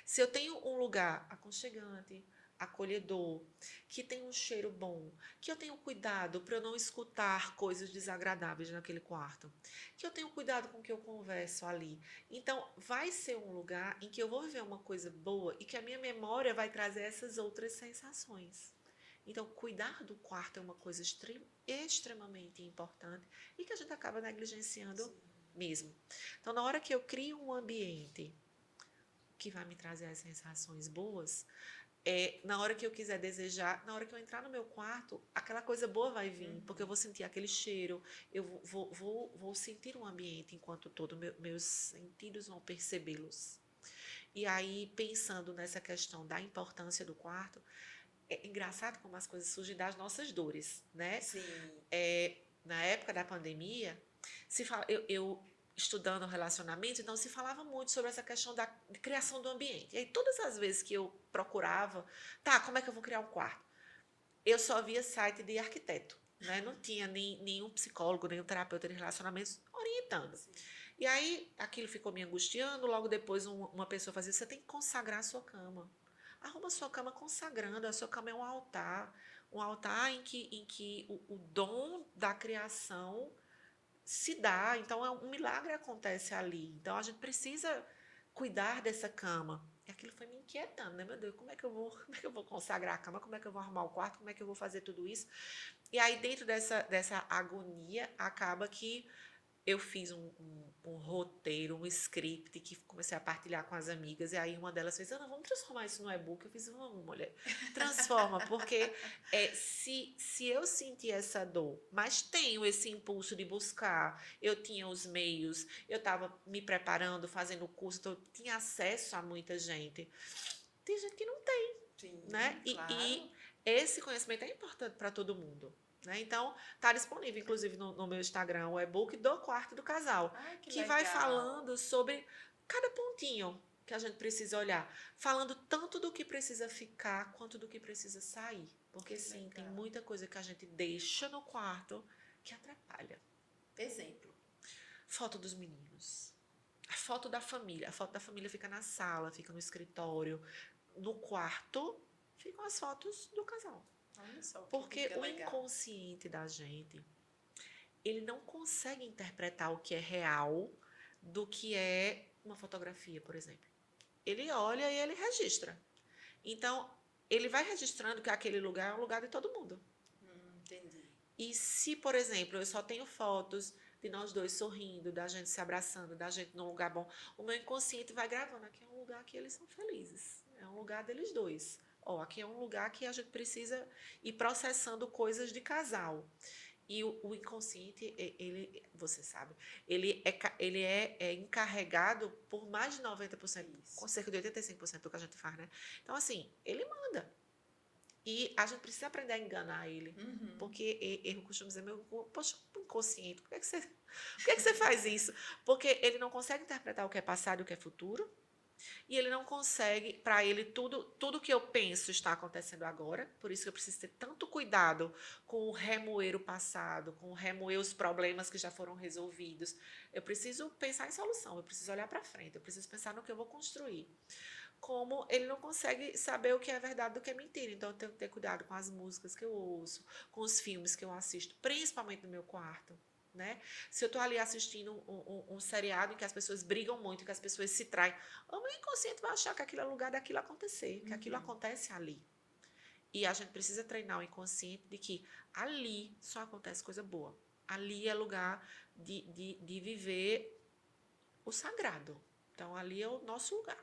se eu tenho um lugar aconchegante, acolhedor, que tem um cheiro bom, que eu tenho cuidado para eu não escutar coisas desagradáveis naquele quarto, que eu tenho cuidado com o que eu converso ali. Então, vai ser um lugar em que eu vou viver uma coisa boa e que a minha memória vai trazer essas outras sensações. Então, cuidar do quarto é uma coisa extremamente importante e que a gente acaba negligenciando mesmo. Então, na hora que eu crio um ambiente que vai me trazer as sensações boas, na hora que eu quiser desejar, na hora que eu entrar no meu quarto, aquela coisa boa vai vir, porque eu vou sentir aquele cheiro, eu vou sentir um ambiente enquanto todo, meus sentidos vão percebê-los. E aí, pensando nessa questão da importância do quarto, é engraçado como as coisas surgem das nossas dores, né? Sim. Na época da pandemia, eu estudando relacionamento, então se falava muito sobre essa questão da criação do ambiente. E aí, todas as vezes que eu procurava, como é que eu vou criar um quarto? Eu só via site de arquiteto, né? Não tinha nenhum psicólogo, nenhum terapeuta de relacionamentos orientando. Sim. E aí, aquilo ficou me angustiando, logo depois uma pessoa fazia, você tem que consagrar a sua cama. Arruma a sua cama consagrando, a sua cama é um altar em que o dom da criação se dá, então um milagre acontece ali. Então a gente precisa cuidar dessa cama. E aquilo foi me inquietando, né? Meu Deus, como é que eu vou consagrar a cama? Como é que eu vou arrumar o quarto? Como é que eu vou fazer tudo isso? E aí, dentro dessa agonia, acaba que eu fiz um roteiro, um script que comecei a partilhar com as amigas. E aí uma delas fez, Ana, vamos transformar isso no e-book? Eu fiz, vamos, mulher, transforma. Porque se eu sentir essa dor, mas tenho esse impulso de buscar, eu tinha os meios, eu estava me preparando, fazendo o curso, então eu tinha acesso a muita gente. Tem gente que não tem, Sim, né? claro. E esse conhecimento é importante para todo mundo. Né? Então, está disponível, inclusive, no meu Instagram, o e-book do quarto do casal, que vai falando sobre cada pontinho que a gente precisa olhar, falando tanto do que precisa ficar quanto do que precisa sair. Porque, sim, tem muita coisa que a gente deixa no quarto que atrapalha. Exemplo. Foto dos meninos. A foto da família fica na sala, fica no escritório. No quarto, ficam as fotos do casal. Olha só, Porque o legal. inconsciente da gente, ele não consegue interpretar o que é real do que é uma fotografia, por exemplo. Ele olha e ele registra. Então, ele vai registrando que aquele lugar é um lugar de todo mundo. Entendi. E se, por exemplo, eu só tenho fotos de nós dois sorrindo, da gente se abraçando, da gente num lugar bom, o meu inconsciente vai gravando. Aqui é um lugar que eles são felizes. É um lugar deles dois. Aqui é um lugar que a gente precisa ir processando coisas de casal. E o inconsciente, ele, você sabe, ele é encarregado por mais de 90%, com cerca de 85% do que a gente faz, né? Então, assim, ele manda. E a gente precisa aprender a enganar ele. Uhum. Porque eu costumo dizer, poxa, inconsciente, por que você faz isso? Porque ele não consegue interpretar o que é passado e o que é futuro. E ele não consegue, para ele, tudo que eu penso está acontecendo agora. Por isso que eu preciso ter tanto cuidado com o remoer o passado, com o remoer os problemas que já foram resolvidos. Eu preciso pensar em solução, eu preciso olhar para frente, eu preciso pensar no que eu vou construir. Como ele não consegue saber o que é verdade do que é mentira. Então, eu tenho que ter cuidado com as músicas que eu ouço, com os filmes que eu assisto, principalmente no meu quarto. Né? Se eu estou ali assistindo um seriado em que as pessoas brigam muito, que as pessoas se traem, o meu inconsciente vai achar que aquilo é lugar daquilo acontecer, que aquilo acontece ali. E a gente precisa treinar o inconsciente de que ali só acontece coisa boa. Ali é lugar de viver o sagrado. Então, ali é o nosso lugar.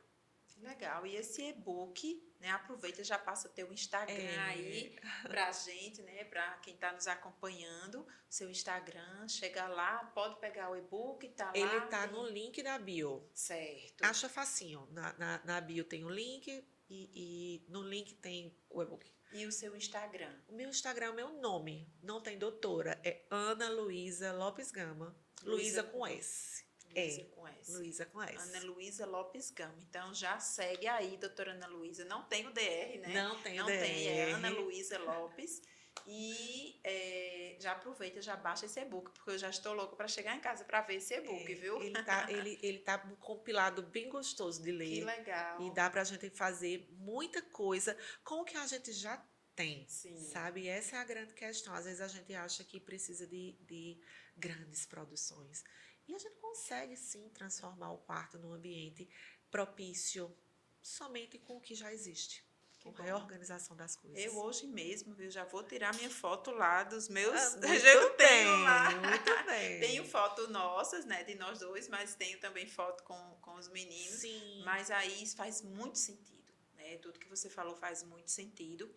Legal. E esse e-book, né? Aproveita, já passa o teu Instagram aí pra gente, né? Pra quem tá nos acompanhando, seu Instagram, chega lá, pode pegar o e-book, tá lá. Ele tá no link da bio. Certo. Acha facinho. Na bio tem o link e no link tem o e-book. E o seu Instagram? O meu Instagram é o meu nome. Não tem doutora. É Ana Luísa Lopes Gama. Luísa com S. Luísa com S. Luísa com S. Ana Luísa Lopes Gama. Então já segue aí, doutora Ana Luísa. Não tem o DR, né? Não tem o Não DR. tem, é Ana Luísa Lopes. E já aproveita, já baixa esse e-book, porque eu já estou louca para chegar em casa para ver esse e-book, viu? Ele tá compilado bem gostoso de ler. Que legal. E dá pra gente fazer muita coisa com o que a gente já tem. Sim. Sabe? E essa é a grande questão. Às vezes a gente acha que precisa de grandes produções. E a gente consegue, sim, transformar o quarto num ambiente propício somente com o que já existe. Com reorganização das coisas. Eu hoje mesmo, viu, já vou tirar minha foto lá dos meus... Muito eu tenho bem, lá. muito bem. Tenho foto nossas, né, de nós dois, mas tenho também foto com os meninos. Sim. Mas aí isso faz muito sentido, né? Tudo que você falou faz muito sentido.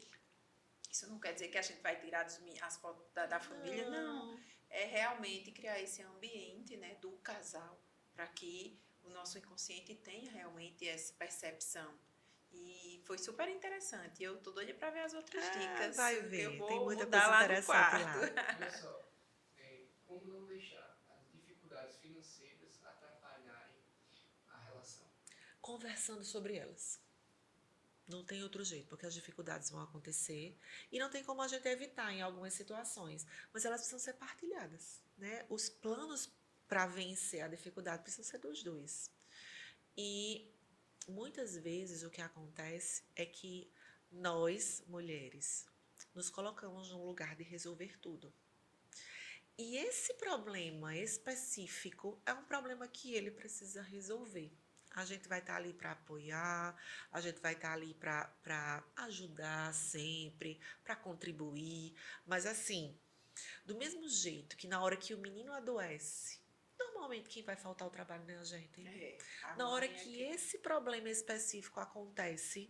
Isso não quer dizer que a gente vai tirar as fotos da família, não. É realmente criar esse ambiente, né, do casal, para que o nosso inconsciente tenha realmente essa percepção. E foi super interessante. Eu tô doida para ver as outras dicas. Vai ver, eu vou tem muita mudar coisa lá interessante no quarto. lá. Olha só, como não deixar as dificuldades financeiras atrapalharem a relação? Conversando sobre elas. Não tem outro jeito, porque as dificuldades vão acontecer e não tem como a gente evitar em algumas situações, mas elas precisam ser partilhadas, né? Os planos para vencer a dificuldade precisam ser dos dois. E muitas vezes o que acontece é que nós, mulheres, nos colocamos num lugar de resolver tudo. E esse problema específico é um problema que ele precisa resolver. A gente vai estar ali para apoiar, a gente vai estar ali para ajudar sempre, para contribuir. Mas assim, do mesmo jeito que na hora que o menino adoece, normalmente quem vai faltar ao trabalho não é a gente. Na hora que esse problema específico acontece,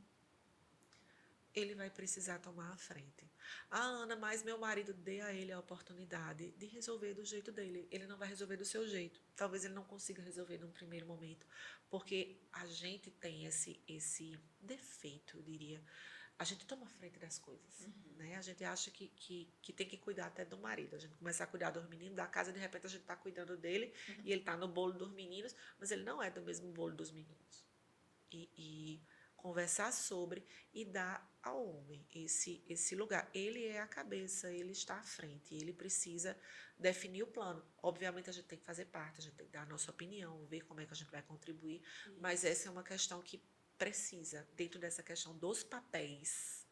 ele vai precisar tomar a frente. Ana, mas meu marido dê a ele a oportunidade de resolver do jeito dele. Ele não vai resolver do seu jeito. Talvez ele não consiga resolver num primeiro momento. Porque a gente tem esse defeito, eu diria. A gente toma frente das coisas. Né? A gente acha que tem que cuidar até do marido. A gente começa a cuidar dos meninos da casa, de repente a gente está cuidando dele e ele está no bolo dos meninos, mas ele não é do mesmo bolo dos meninos. E conversar sobre e dar ao homem esse lugar. Ele é a cabeça, ele está à frente, ele precisa definir o plano. Obviamente a gente tem que fazer parte, a gente tem que dar a nossa opinião, ver como é que a gente vai contribuir, mas essa é uma questão que precisa, dentro dessa questão dos papéis.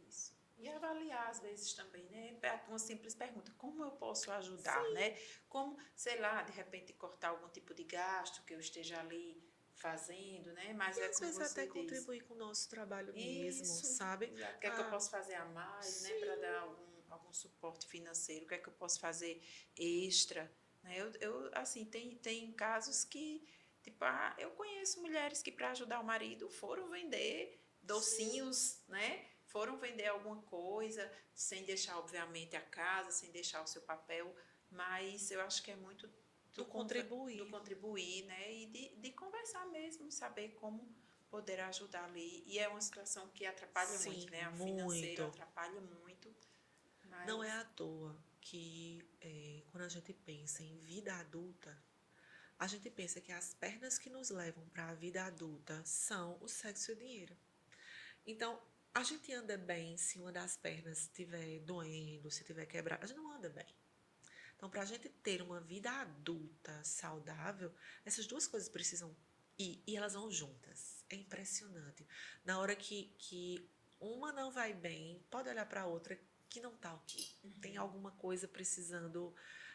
Isso. E avaliar, às vezes, também, né? Uma simples pergunta, como eu posso ajudar, né? Como, sei lá, de repente cortar algum tipo de gasto que eu esteja ali fazendo, né? Mas e é às como vezes você até diz. contribuir com o nosso trabalho mesmo, Isso, sabe? O que é que eu posso fazer a mais, né? Para dar algum suporte financeiro, o que é que eu posso fazer extra, né? Eu assim, tem casos que, tipo, eu conheço mulheres que para ajudar o marido foram vender docinhos, né? foram vender alguma coisa, sem deixar, obviamente, a casa, sem deixar o seu papel, mas eu acho que é muito Do contribuir. do contribuir, né? E de conversar mesmo, saber como poder ajudar ali. E é uma situação que atrapalha Sim, muito, né? O muito. financeiro atrapalha muito, mas... Não é à toa que quando a gente pensa em vida adulta, a gente pensa que as pernas que nos levam para a vida adulta são o sexo e o dinheiro. Então, a gente anda bem se uma das pernas estiver doendo, se estiver quebrada. A gente não anda bem. Então, para a gente ter uma vida adulta saudável, essas duas coisas precisam ir e elas vão juntas. É impressionante. Na hora que uma não vai bem, pode olhar para a outra que não está ok. Tem alguma coisa precisando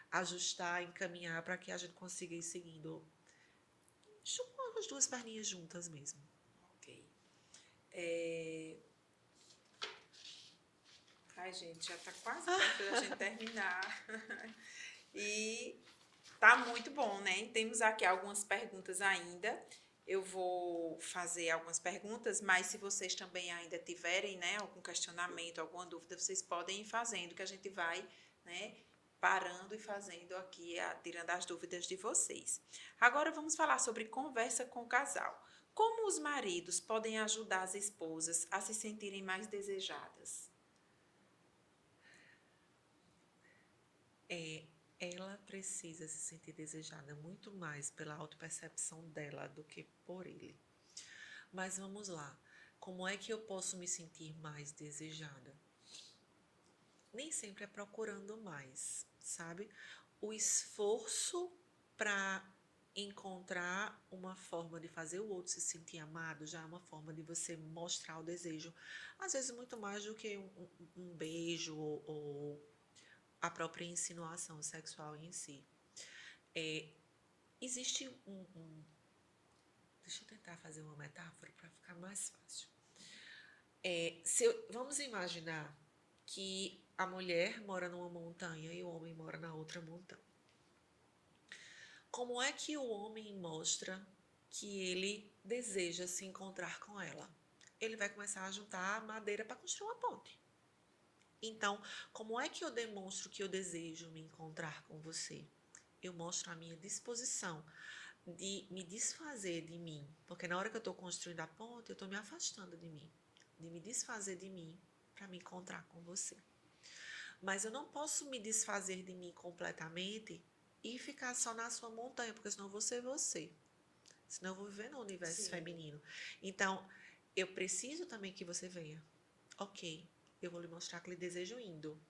ajustar, encaminhar para que a gente consiga ir seguindo com as duas perninhas juntas mesmo. Ok. Ai, gente, já tá quase perto da gente terminar. E tá muito bom, né? Temos aqui algumas perguntas ainda. Eu vou fazer algumas perguntas, mas se vocês também ainda tiverem, né, algum questionamento, alguma dúvida, vocês podem ir fazendo, que a gente vai, né, parando e fazendo aqui, tirando as dúvidas de vocês. Agora vamos falar sobre conversa com o casal. Como os maridos podem ajudar as esposas a se sentirem mais desejadas? Ela precisa se sentir desejada muito mais pela autopercepção dela do que por ele. Mas vamos lá. Como é que eu posso me sentir mais desejada? Nem sempre é procurando mais, sabe? O esforço para encontrar uma forma de fazer o outro se sentir amado já é uma forma de você mostrar o desejo. Às vezes muito mais do que um beijo ou a própria insinuação sexual em si. Existe deixa eu tentar fazer uma metáfora para ficar mais fácil. Vamos imaginar que a mulher mora numa montanha e o homem mora na outra montanha. Como é que o homem mostra que ele deseja se encontrar com ela? Ele vai começar a juntar madeira para construir uma ponte. Então, como é que eu demonstro que eu desejo me encontrar com você? Eu mostro a minha disposição de me desfazer de mim, porque na hora que eu estou construindo a ponte, eu estou me afastando de mim, de me desfazer de mim para me encontrar com você. Mas eu não posso me desfazer de mim completamente e ficar só na sua montanha, porque senão eu vou ser você. Senão eu vou viver no universo feminino. Então, eu preciso também que você venha. Ok, eu vou lhe mostrar que lhe desejo indo,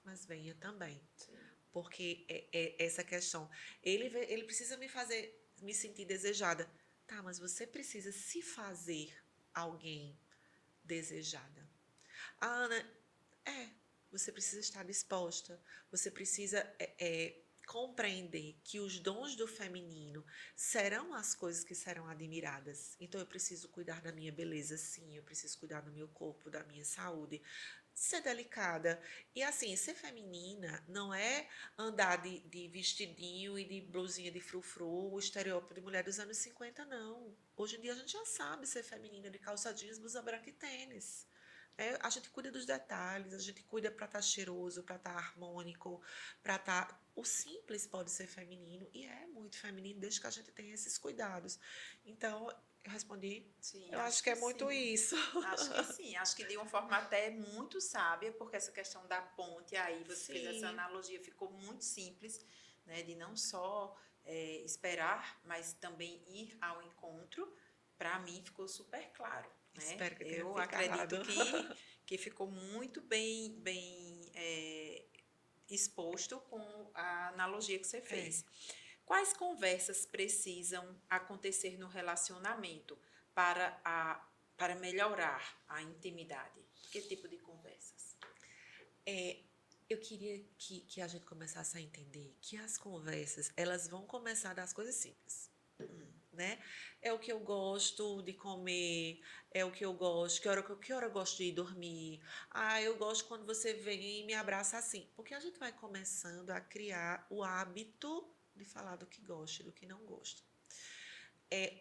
mas venha também. Sim. Porque é essa questão. Ele precisa me sentir desejada. Tá, mas você precisa se fazer alguém desejada. Ana, você precisa estar disposta, você precisa compreender que os dons do feminino serão as coisas que serão admiradas. Então, eu preciso cuidar da minha beleza, sim, eu preciso cuidar do meu corpo, da minha saúde, ser delicada. E assim, ser feminina não é andar de vestidinho e de blusinha de frufru, o estereótipo de mulher dos anos 50, não. Hoje em dia a gente já sabe ser feminina de calça jeans, blusa branca e tênis. A gente cuida dos detalhes, a gente cuida para estar cheiroso, para estar harmônico, para estar... O simples pode ser feminino e é muito feminino desde que a gente tenha esses cuidados. Então, eu respondi, Sim, eu acho que é muito sim. isso. Acho que sim, acho que de uma forma até muito sábia, porque essa questão da ponte aí, você fez essa analogia, ficou muito simples, né, de não só esperar, mas também ir ao encontro. Para mim ficou super claro, né? Espero que tenha Eu ficado. acredito que ficou muito bem exposto com a analogia que você fez. Quais conversas precisam acontecer no relacionamento para melhorar a intimidade? Que tipo de conversas? Eu queria que a gente começasse a entender que as conversas, elas vão começar das coisas simples. Né? É o que eu gosto de comer, é o que eu gosto, que hora eu gosto de ir dormir. Eu gosto quando você vem e me abraça assim. Porque a gente vai começando a criar o hábito de falar do que gosta e do que não gosta.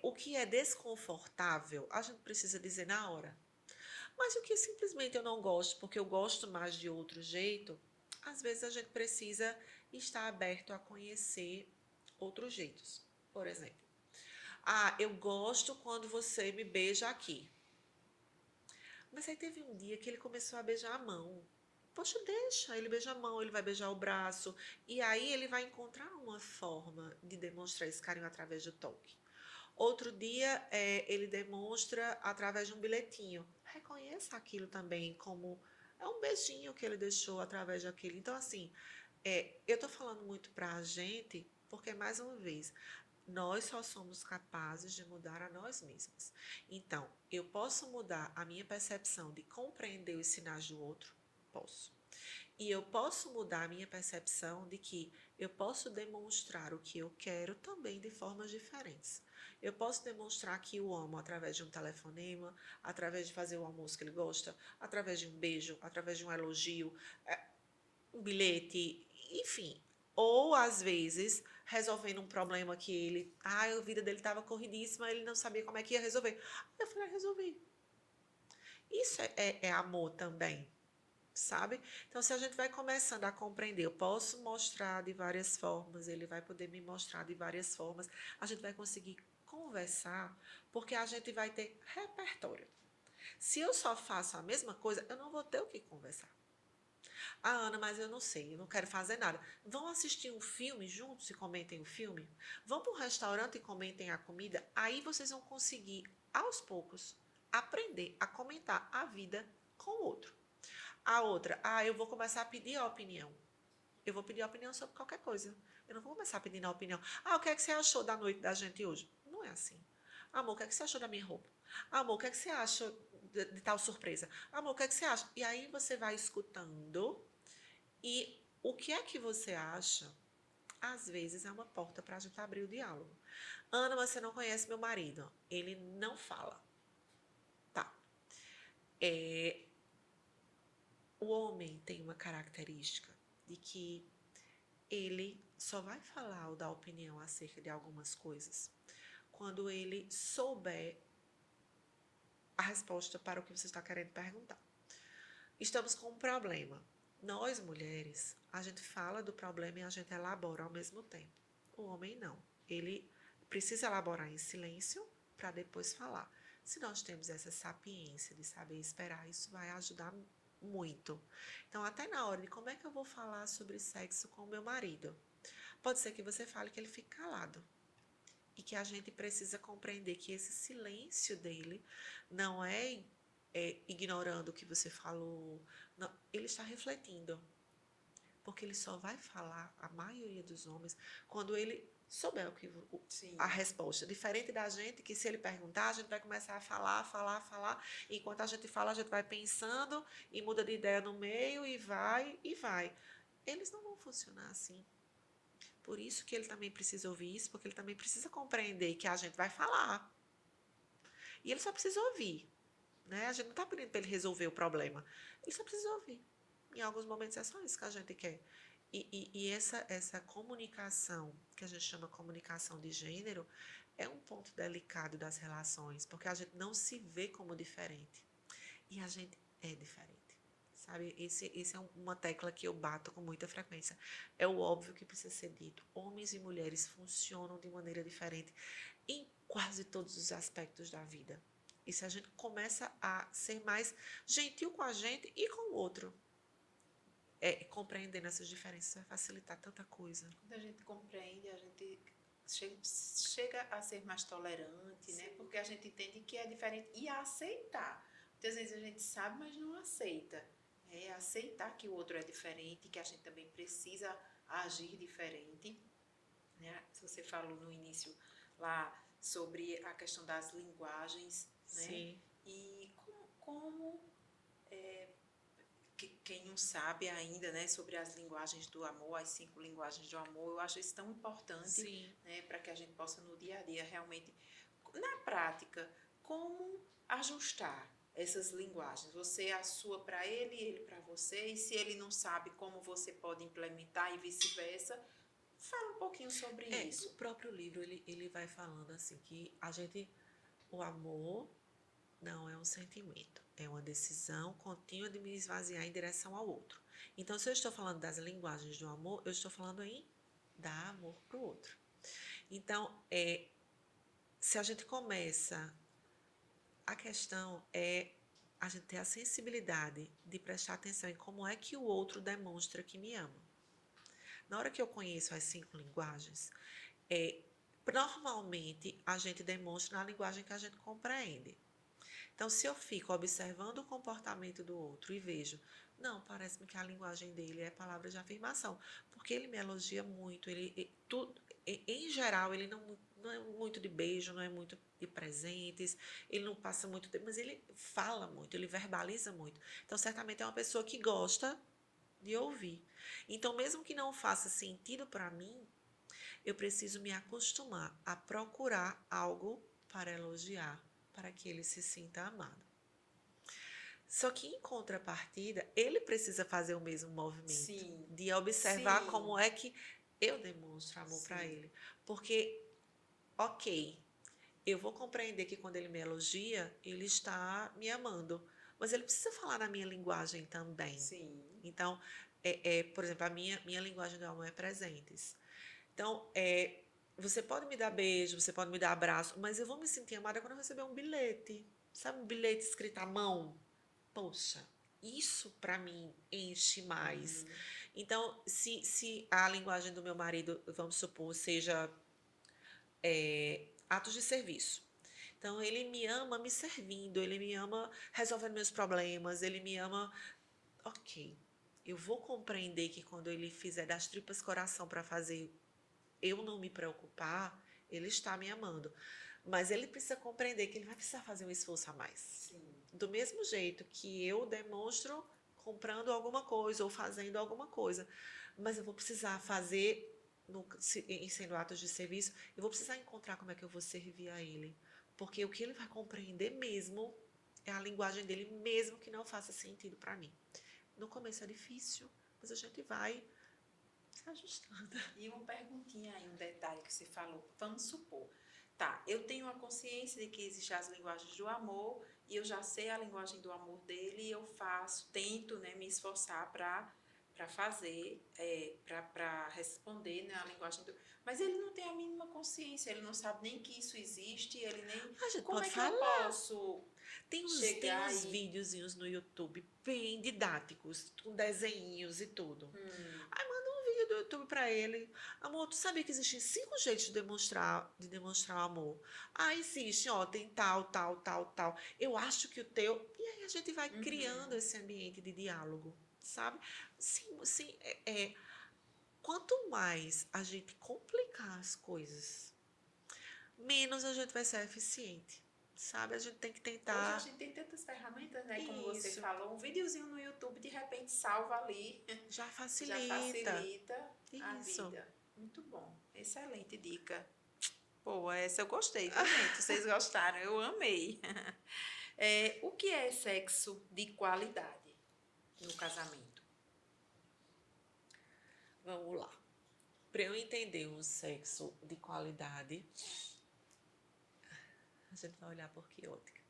O que é desconfortável, a gente precisa dizer na hora. Mas o que simplesmente eu não gosto, porque eu gosto mais de outro jeito, às vezes a gente precisa estar aberto a conhecer outros jeitos. Por exemplo, eu gosto quando você me beija aqui. Mas aí teve um dia que ele começou a beijar a mão. Poxa, deixa, ele beija a mão, ele vai beijar o braço. E aí ele vai encontrar uma forma de demonstrar esse carinho através do toque. Outro dia, ele demonstra através de um bilhetinho. Reconheça aquilo também como é um beijinho que ele deixou através daquilo. Então, assim, eu estou falando muito para a gente, porque, mais uma vez, nós só somos capazes de mudar a nós mesmos. Então, eu posso mudar a minha percepção de compreender os sinais do outro? Posso. E eu posso mudar a minha percepção de que eu posso demonstrar o que eu quero também de formas diferentes. Eu posso demonstrar que o amo através de um telefonema, através de fazer o almoço que ele gosta, através de um beijo, através de um elogio, um bilhete, enfim. Ou, às vezes, resolvendo um problema que ele... a vida dele estava corridíssima, ele não sabia como é que ia resolver. Eu falei, resolvi. Isso é amor também, sabe? Então, se a gente vai começando a compreender, eu posso mostrar de várias formas, ele vai poder me mostrar de várias formas, a gente vai conseguir conversar, porque a gente vai ter repertório. Se eu só faço a mesma coisa, eu não vou ter o que conversar. Ana, mas eu não sei, eu não quero fazer nada. Vão assistir um filme juntos e comentem o filme? Vão para um restaurante e comentem a comida? Aí vocês vão conseguir, aos poucos, aprender a comentar a vida com o outro. A outra, eu vou começar a pedir a opinião. Eu vou pedir a opinião sobre qualquer coisa. Eu não vou começar pedindo a opinião. O que é que você achou da noite da gente hoje? Não é assim. Amor, o que é que você achou da minha roupa? Amor, o que é que você acha de tal surpresa? Amor, o que é que você acha? E aí você vai escutando e o que é que você acha, às vezes, é uma porta para a gente abrir o diálogo. Ana, você não conhece meu marido. Ele não fala. Tá. O homem tem uma característica de que ele só vai falar ou dar opinião acerca de algumas coisas quando ele souber a resposta para o que você está querendo perguntar. Estamos com um problema. Nós, mulheres, a gente fala do problema e a gente elabora ao mesmo tempo. O homem não. Ele precisa elaborar em silêncio para depois falar. Se nós temos essa sapiência de saber esperar, isso vai ajudar muito. Então, até na hora de como é que eu vou falar sobre sexo com o meu marido, pode ser que você fale que ele fique calado. E que a gente precisa compreender que esse silêncio dele não é ignorando o que você falou. Não, ele está refletindo. Porque ele só vai falar, a maioria dos homens, quando ele souber a resposta. Diferente da gente, que se ele perguntar, a gente vai começar a falar. E enquanto a gente fala, a gente vai pensando e muda de ideia no meio e vai. Eles não vão funcionar assim. Por isso que ele também precisa ouvir isso, porque ele também precisa compreender que a gente vai falar. E ele só precisa ouvir. Né? A gente não está pedindo para ele resolver o problema. Ele só precisa ouvir. Em alguns momentos é só isso que a gente quer. E essa comunicação, que a gente chama comunicação de gênero, é um ponto delicado das relações, porque a gente não se vê como diferente. E a gente é diferente. Sabe? Esse é uma tecla que eu bato com muita frequência. É o óbvio que precisa ser dito. Homens e mulheres funcionam de maneira diferente em quase todos os aspectos da vida. E se a gente começa a ser mais gentil com a gente e com o outro, compreendendo essas diferenças, vai facilitar tanta coisa. Quando a gente compreende, a gente chega a ser mais tolerante, né? Porque a gente entende que é diferente e a aceitar. Muitas vezes a gente sabe, mas não aceita. Aceitar que o outro é diferente, que a gente também precisa agir diferente. Né? Você falou no início lá sobre a questão das linguagens, né? Sim. E como quem não sabe ainda, né, sobre as linguagens do amor, as 5 linguagens do amor, eu acho isso tão importante, né, para que a gente possa no dia a dia realmente, na prática, como ajustar essas linguagens. Você a sua para ele para você, e se ele não sabe como você pode implementar e vice-versa, fala um pouquinho sobre isso. O próprio livro, ele vai falando assim, que o amor não é um sentimento. É uma decisão contínua de me esvaziar em direção ao outro. Então, se eu estou falando das linguagens do amor, eu estou falando em dar amor para o outro. Então, se a gente começa, a questão é a gente ter a sensibilidade de prestar atenção em como é que o outro demonstra que me ama. Na hora que eu conheço as 5 linguagens, normalmente a gente demonstra na linguagem que a gente compreende. Então, se eu fico observando o comportamento do outro e vejo, não, parece-me que a linguagem dele é palavras de afirmação, porque ele me elogia muito, em geral, ele não é muito de beijo, não é muito de presentes, ele não passa muito tempo, mas ele fala muito, ele verbaliza muito. Então, certamente é uma pessoa que gosta de ouvir. Então, mesmo que não faça sentido para mim, eu preciso me acostumar a procurar algo para elogiar, para que ele se sinta amado. Só que, em contrapartida, ele precisa fazer o mesmo movimento. Sim. De observar Sim. como é que eu demonstro amor Sim. para ele. Porque, ok, eu vou compreender que quando ele me elogia, ele está me amando. Mas ele precisa falar na minha linguagem também. Sim. Então, por exemplo, a minha linguagem do amor é presentes. Então, você pode me dar beijo, você pode me dar abraço, mas eu vou me sentir amada quando eu receber um bilhete. Sabe, um bilhete escrito à mão? Poxa, isso para mim enche mais. Então, se a linguagem do meu marido, vamos supor, seja atos de serviço. Então, ele me ama me servindo, ele me ama resolvendo meus problemas, ele me ama. Ok, eu vou compreender que quando ele fizer das tripas coração para fazer eu não me preocupar, ele está me amando. Mas ele precisa compreender que ele vai precisar fazer um esforço a mais. Sim. Do mesmo jeito que eu demonstro comprando alguma coisa ou fazendo alguma coisa. Mas eu vou precisar fazer, sendo atos de serviço, eu vou precisar encontrar como é que eu vou servir a ele. Porque o que ele vai compreender mesmo é a linguagem dele, mesmo que não faça sentido para mim. No começo é difícil, mas a gente vai se ajustando. E uma perguntinha aí, um detalhe que você falou. Vamos supor, tá, eu tenho a consciência de que existem as linguagens do amor e eu já sei a linguagem do amor dele e eu tento, né, me esforçar para fazer, para responder, né, a linguagem do... Mas ele não tem a mínima consciência, ele não sabe nem que isso existe, ele nem... A gente Como pode é que falar. eu posso Tem chegar uns e... videozinhos no YouTube bem didáticos, com desenhinhos e tudo. Aí manda um vídeo do YouTube pra ele. Amor, tu sabia que existem 5 jeitos de demonstrar o amor? Ah, existe, ó, tem tal, tal, tal, tal. Eu acho que o teu... E aí a gente vai criando esse ambiente de diálogo, sabe? Sim, sim, quanto mais a gente complicar as coisas, menos a gente vai ser eficiente. Sabe, a gente tem que Hoje tentar. a gente tem tantas ferramentas, né? Como você Isso. falou, um videozinho no YouTube de repente salva ali, Já já facilita. facilita a Isso. vida. Muito bom, excelente dica. Pô, essa eu gostei, viu, gente? Vocês gostaram, eu amei. O que é sexo de qualidade no casamento? Vamos lá. Para eu entender um sexo de qualidade, a gente vai olhar por que ótica?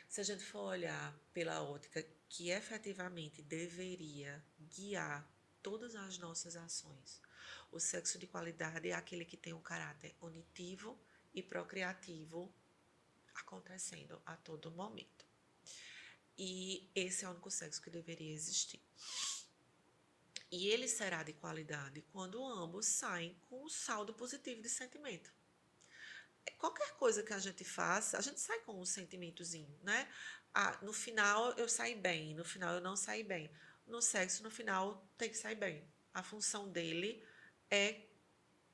Se a gente for olhar pela ótica que efetivamente deveria guiar todas as nossas ações, o sexo de qualidade é aquele que tem um caráter unitivo e procriativo acontecendo a todo momento. E esse é o único sexo que deveria existir. E ele será de qualidade quando ambos saem com um saldo positivo de sentimento. Qualquer coisa que a gente faça, a gente sai com um sentimentozinho, né? Ah, no final eu saí bem, no final eu não saí bem. No sexo, no final, tem que sair bem. A função dele é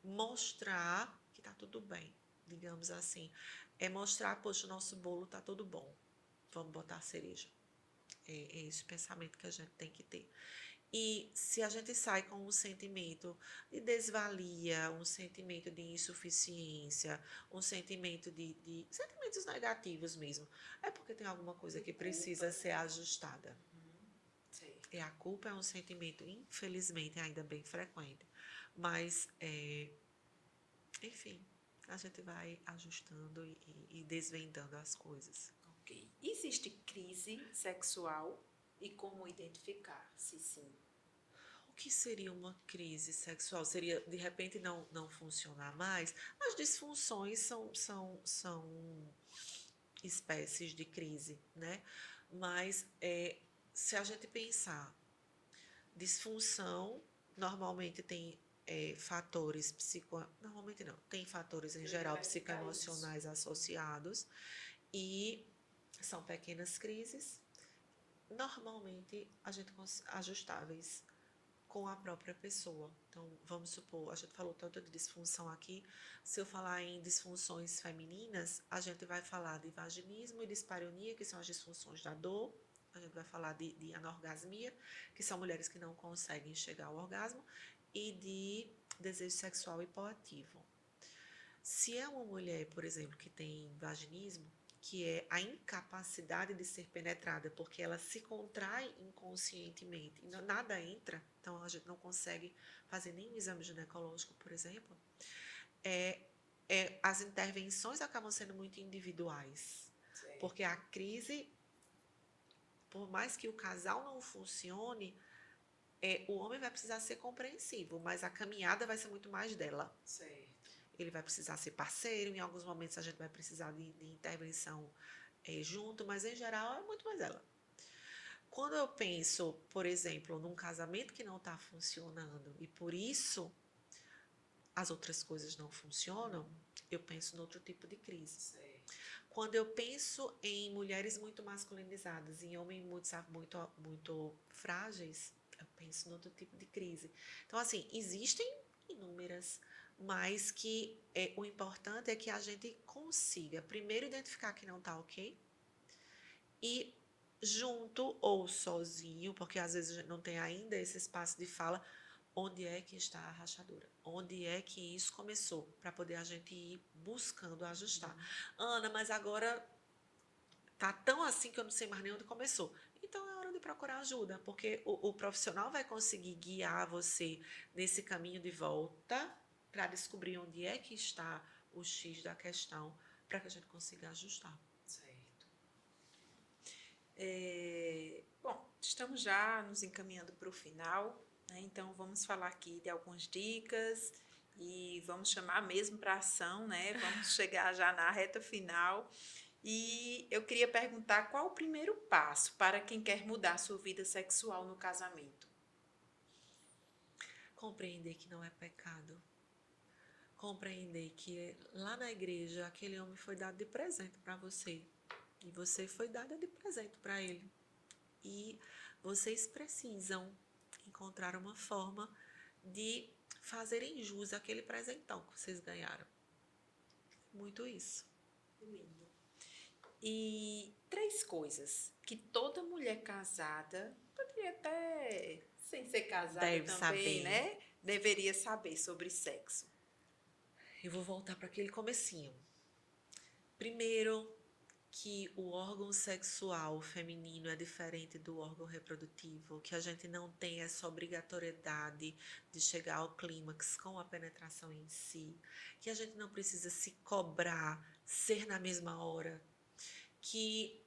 mostrar que tá tudo bem, digamos assim. É mostrar, poxa, o nosso bolo tá tudo bom. Vamos botar a cereja. É esse o pensamento que a gente tem que ter. E se a gente sai com um sentimento de desvalia, um sentimento de insuficiência, um sentimento de sentimentos negativos mesmo, é porque tem alguma coisa que precisa ser ajustada. Certo. E a culpa é um sentimento, infelizmente, ainda bem frequente. Mas, enfim, a gente vai ajustando e desvendando as coisas. Ok. Existe crise sexual e como identificar, se sim? O que seria uma crise sexual? Seria, de repente, não funcionar mais? As disfunções são espécies de crise, né? Mas se a gente pensar, disfunção normalmente tem fatores normalmente não, tem fatores em Eu ia geral perguntar isso. psicoemocionais associados e são pequenas crises, normalmente a gente ajustáveis com a própria pessoa. Então, vamos supor, a gente falou tanto de disfunção aqui, se eu falar em disfunções femininas, a gente vai falar de vaginismo e dispareunia, que são as disfunções da dor, a gente vai falar de anorgasmia, que são mulheres que não conseguem chegar ao orgasmo, e de desejo sexual hipoativo. Se é uma mulher, por exemplo, que tem vaginismo, que é a incapacidade de ser penetrada, porque ela se contrai inconscientemente e nada entra, então a gente não consegue fazer nenhum exame ginecológico, por exemplo, as intervenções acabam sendo muito individuais, Certo. porque a crise, por mais que o casal não funcione, o homem vai precisar ser compreensivo, mas a caminhada vai ser muito mais dela. Certo. Ele vai precisar ser parceiro, em alguns momentos a gente vai precisar de intervenção junto, mas em geral é muito mais ela. Quando eu penso, por exemplo, num casamento que não está funcionando e por isso as outras coisas não funcionam, eu penso em outro tipo de crise. Certo. Quando eu penso em mulheres muito masculinizadas, em homens muito frágeis, eu penso em outro tipo de crise. Então, assim, existem inúmeras, mas que o importante é que a gente consiga primeiro identificar que não está ok e junto ou sozinho, porque às vezes a gente não tem ainda esse espaço de fala, onde é que está a rachadura? Onde é que isso começou? Para poder a gente ir buscando ajustar. Ana, mas agora tá tão assim que eu não sei mais nem onde começou. Então é hora de procurar ajuda, porque o profissional vai conseguir guiar você nesse caminho de volta para descobrir onde é que está o X da questão, para que a gente consiga ajustar. Certo. Bom, estamos já nos encaminhando para o final, né? Então vamos falar aqui de algumas dicas e vamos chamar mesmo para ação, né? Vamos chegar já na reta final. E eu queria perguntar qual o primeiro passo para quem quer mudar sua vida sexual no casamento? Compreender que não é pecado. Compreender que lá na igreja aquele homem foi dado de presente para você e você foi dada de presente para ele. E vocês precisam encontrar uma forma de fazerem jus àquele presentão que vocês ganharam. Muito isso. Lindo. E 3 coisas que toda mulher casada, poderia até sem ser casada Deve também, saber. né? Deveria saber sobre sexo. Eu vou voltar para aquele comecinho. Primeiro, que o órgão sexual feminino é diferente do órgão reprodutivo, que a gente não tem essa obrigatoriedade de chegar ao clímax com a penetração em si, que a gente não precisa se cobrar, ser na mesma hora, que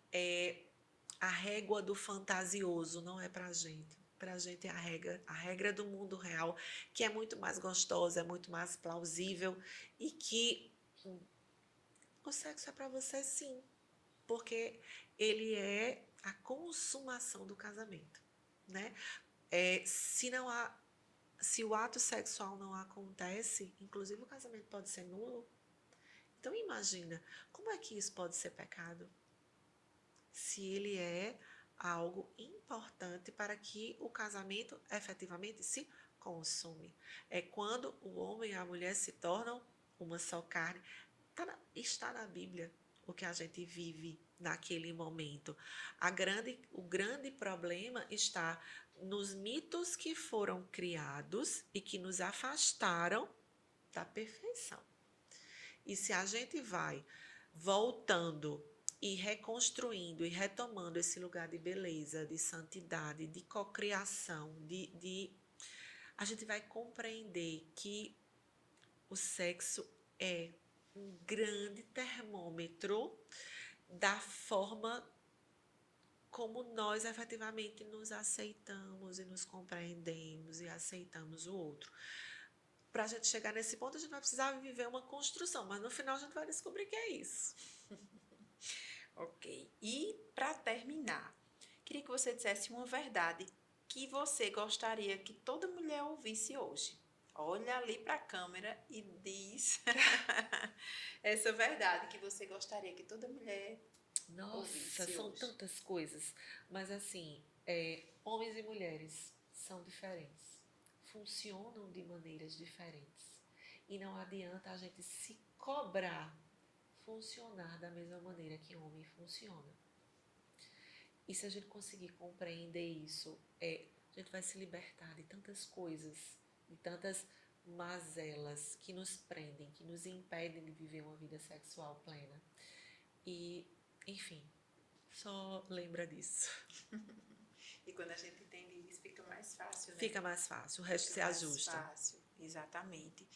a régua do fantasioso não é pra gente. Pra gente é a regra do mundo real, que é muito mais gostosa, é muito mais plausível e que o sexo é para você sim, porque ele é a consumação do casamento, né? Se o ato sexual não acontece, inclusive o casamento pode ser nulo. Então imagina, como é que isso pode ser pecado? Se ele é algo importante para que o casamento efetivamente se consume. É quando o homem e a mulher se tornam uma só carne. Está na Bíblia o que a gente vive naquele momento. O grande problema está nos mitos que foram criados e que nos afastaram da perfeição. E se a gente vai voltando e reconstruindo e retomando esse lugar de beleza, de santidade, de cocriação, a gente vai compreender que o sexo é um grande termômetro da forma como nós efetivamente nos aceitamos e nos compreendemos e aceitamos o outro. Para a gente chegar nesse ponto, a gente vai precisar viver uma construção, mas no final a gente vai descobrir que é isso. Ok. E para terminar, queria que você dissesse uma verdade que você gostaria que toda mulher ouvisse hoje. Olha ali para a câmera e diz essa verdade que você gostaria que toda mulher Nossa, ouvisse são hoje. tantas coisas, mas assim, homens e mulheres são diferentes, funcionam de maneiras diferentes e não adianta a gente se cobrar funcionar da mesma maneira que homem funciona. E se a gente conseguir compreender isso, a gente vai se libertar de tantas coisas, de tantas mazelas que nos prendem, que nos impedem de viver uma vida sexual plena. E, enfim, só lembra disso. E quando a gente entende isso, fica mais fácil, né? Fica mais fácil, o resto se Fica mais ajusta. fácil, exatamente.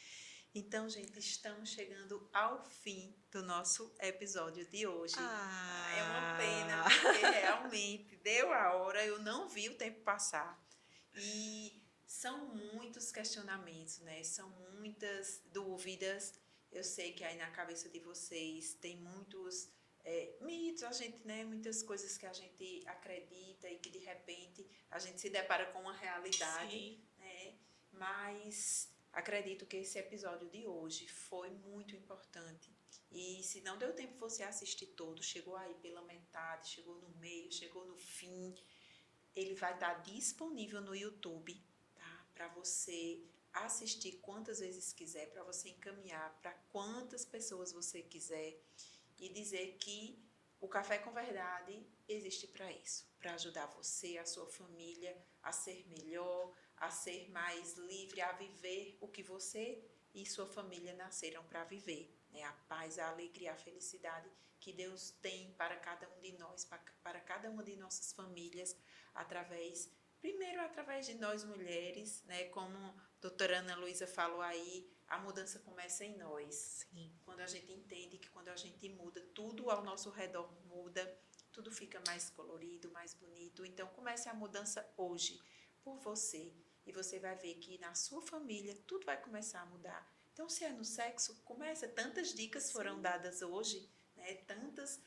Então, gente, estamos chegando ao fim do nosso episódio de hoje. É uma pena, porque realmente deu a hora, eu não vi o tempo passar. E são muitos questionamentos, né? São muitas dúvidas. Eu sei que aí na cabeça de vocês tem muitos mitos, a gente, né? Muitas coisas que a gente acredita e que de repente a gente se depara com uma realidade, Sim. né? Mas acredito que esse episódio de hoje foi muito importante. E se não deu tempo você assistir todo, chegou aí pela metade, chegou no meio, chegou no fim, ele vai estar disponível no YouTube, tá? Para você assistir quantas vezes quiser, para você encaminhar para quantas pessoas você quiser e dizer que o Café com Verdade existe para isso, para ajudar você, a sua família a ser melhor, a ser mais livre, a viver o que você e sua família nasceram para viver, né? A paz, a alegria, a felicidade que Deus tem para cada um de nós, para cada uma de nossas famílias, primeiro através de nós mulheres, né? Como a doutora Ana Luísa falou aí, a mudança começa em nós. Sim. Quando a gente entende que quando a gente muda, tudo ao nosso redor muda, tudo fica mais colorido, mais bonito. Então comece a mudança hoje, por você. E você vai ver que na sua família tudo vai começar a mudar. Então, se é no sexo, começa. Tantas dicas foram dadas hoje, né? Tantos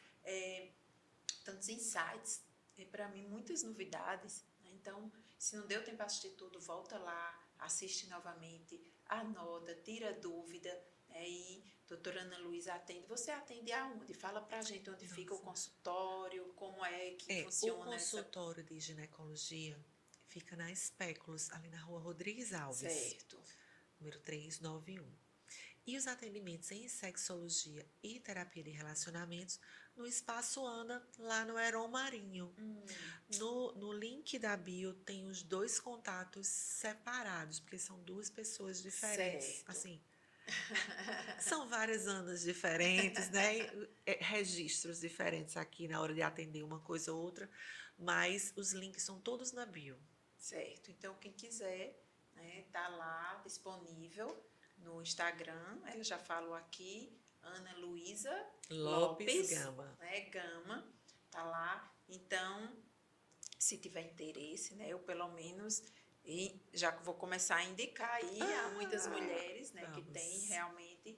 insights, e para mim muitas novidades. Né? Então, se não deu tempo para assistir tudo, volta lá, assiste novamente, anota, tira dúvida. E doutora Ana Luísa atende. Você atende aonde? Fala pra gente onde fica o consultório, como é que funciona o consultório de ginecologia fica na Espéculos, ali na rua Rodrigues Alves, Certo. número 391. E os atendimentos em sexologia e terapia de relacionamentos no Espaço Ana, lá no Heron Marinho. No link da bio tem os 2 contatos separados, porque são 2 pessoas diferentes. Certo. Assim, são vários anos diferentes, né? Registros diferentes aqui na hora de atender uma coisa ou outra, mas os links são todos na bio. Certo. Então, quem quiser, né, tá lá disponível no Instagram. Ela já falou aqui, Ana Luísa Lopes Gama. Né, Gama, tá lá. Então, se tiver interesse, né, eu pelo menos já vou começar a indicar aí a muitas mulheres, né, que têm realmente,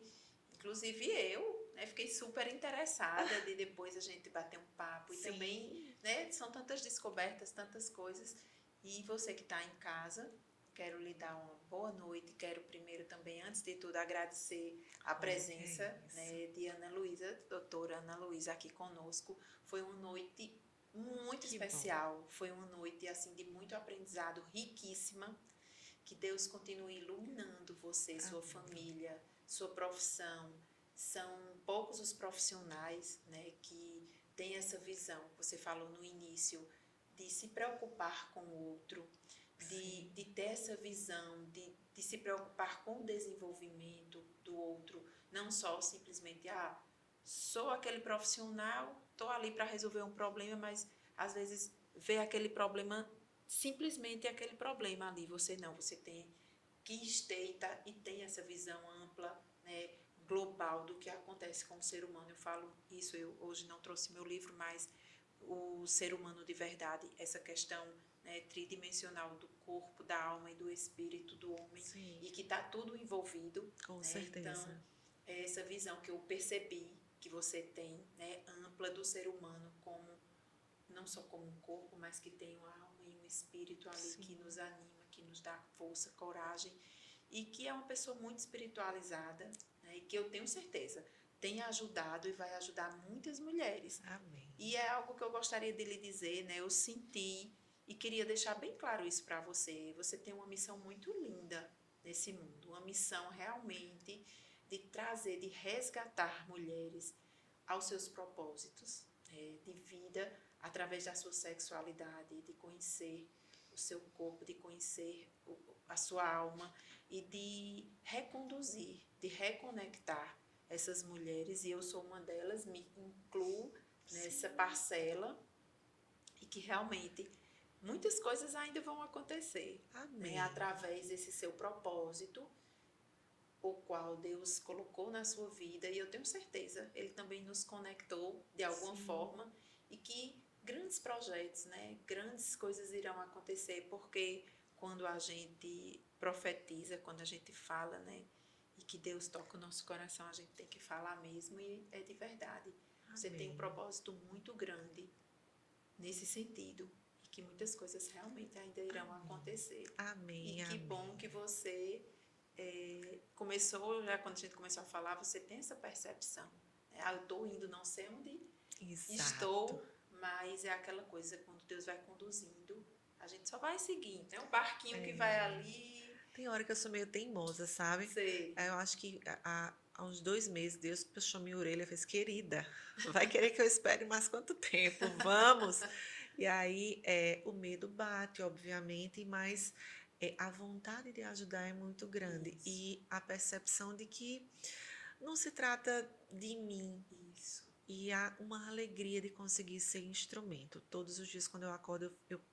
inclusive eu, né, fiquei super interessada de depois a gente bater um papo. E também, né, são tantas descobertas, tantas coisas. E você que está em casa, quero lhe dar uma boa noite. Quero primeiro também, antes de tudo, agradecer a presença, né, de Ana Luísa, doutora Ana Luísa aqui conosco. Foi uma noite muito especial. Bom. Foi uma noite assim de muito aprendizado, riquíssima. Que Deus continue iluminando você, sua família, sua profissão. São poucos os profissionais, né, que têm essa visão. Você falou no início de se preocupar com o outro, de ter essa visão, de se preocupar com o desenvolvimento do outro, não só simplesmente, sou aquele profissional, estou ali para resolver um problema, mas às vezes vê aquele problema, simplesmente aquele problema ali, você tem que ter e tem essa visão ampla, né, global do que acontece acontece com o ser humano. Eu falo isso, eu hoje não trouxe meu livro, mas o ser humano de verdade, essa questão, né, tridimensional do corpo, da alma e do espírito do homem, Sim. e que está tudo envolvido. Com né? certeza. Então, é essa visão que eu percebi que você tem, né, ampla do ser humano, como não só como um corpo, mas que tem uma alma e um espírito ali Sim. que nos anima, que nos dá força, coragem, e que é uma pessoa muito espiritualizada, né, e que eu tenho certeza tem ajudado e vai ajudar muitas mulheres. Amém. E é algo que eu gostaria de lhe dizer, né? Eu senti e queria deixar bem claro isso para você. Você tem uma missão muito linda nesse mundo, uma missão realmente de trazer, de resgatar mulheres aos seus propósitos, de vida através da sua sexualidade, de conhecer o seu corpo, de conhecer a sua alma e de reconduzir, de reconectar essas mulheres, e eu sou uma delas, me incluo nessa parcela, e que realmente muitas coisas ainda vão acontecer, Amém. através desse seu propósito, o qual Deus colocou na sua vida, e eu tenho certeza, Ele também nos conectou de alguma forma, e que grandes projetos, né, grandes coisas irão acontecer, porque quando a gente profetiza, quando a gente fala, né, e que Deus toca o nosso coração, a gente tem que falar mesmo, e é de verdade. Você tem um propósito muito grande nesse sentido, e que muitas coisas realmente ainda irão acontecer. Amém. E que bom que você começou, já quando a gente começou a falar, você tem essa percepção. Eu estou indo, não sei onde estou, mas é aquela coisa, quando Deus vai conduzindo, a gente só vai seguindo. Tem um barquinho que vai ali. Tem hora que eu sou meio teimosa, sabe? Sei. Eu acho que há uns 2 meses Deus puxou minha orelha e fez, querida, vai querer que eu espere mais quanto tempo? Vamos! E aí o medo bate, obviamente, mas a vontade de ajudar é muito grande. Isso. E a percepção de que não se trata de mim. Isso. E há uma alegria de conseguir ser instrumento. Todos os dias, quando eu acordo, eu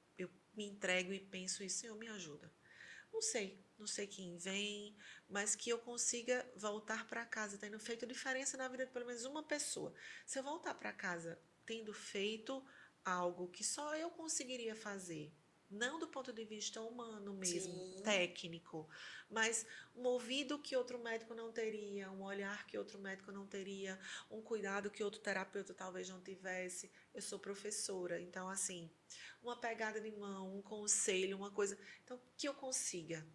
me entrego e penso isso, Senhor, me ajuda. Não sei quem vem, mas que eu consiga voltar para casa tendo feito diferença na vida de pelo menos uma pessoa. Se eu voltar para casa tendo feito algo que só eu conseguiria fazer, não do ponto de vista humano mesmo, Sim. técnico, mas um ouvido que outro médico não teria, um olhar que outro médico não teria, um cuidado que outro terapeuta talvez não tivesse. Eu sou professora, então assim, uma pegada de mão, um conselho, uma coisa, então que eu consiga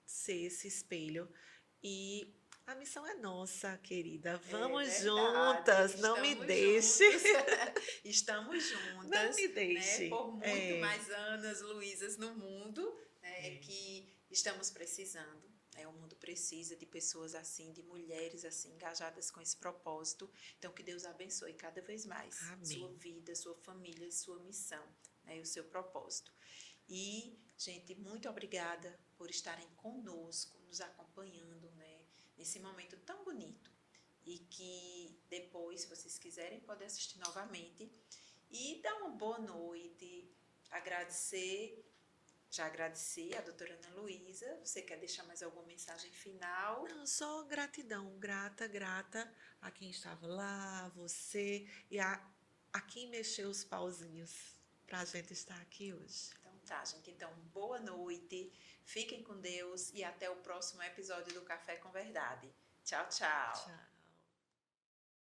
ser esse espelho. E a missão é nossa, querida. Vamos verdade, juntas, não me estamos deixe. juntas. Estamos juntas. Não me deixe. Né, por muito mais Anas Luísas no mundo, né, que estamos precisando. O mundo precisa de pessoas assim, de mulheres assim, engajadas com esse propósito. Então, que Deus abençoe cada vez mais Amém. sua vida, sua família, sua missão, né, e o seu propósito. E, gente, muito obrigada por estarem conosco, nos acompanhando, né, nesse momento tão bonito. E que depois, se vocês quiserem, podem assistir novamente. E dar uma boa noite, agradecer. Já agradeci a doutora Ana Luísa. Você quer deixar mais alguma mensagem final? Não, só gratidão, grata a quem estava lá, você e a quem mexeu os pauzinhos para a gente estar aqui hoje. Então tá, gente. Então, boa noite, fiquem com Deus e até o próximo episódio do Café com Verdade. Tchau, tchau. Tchau.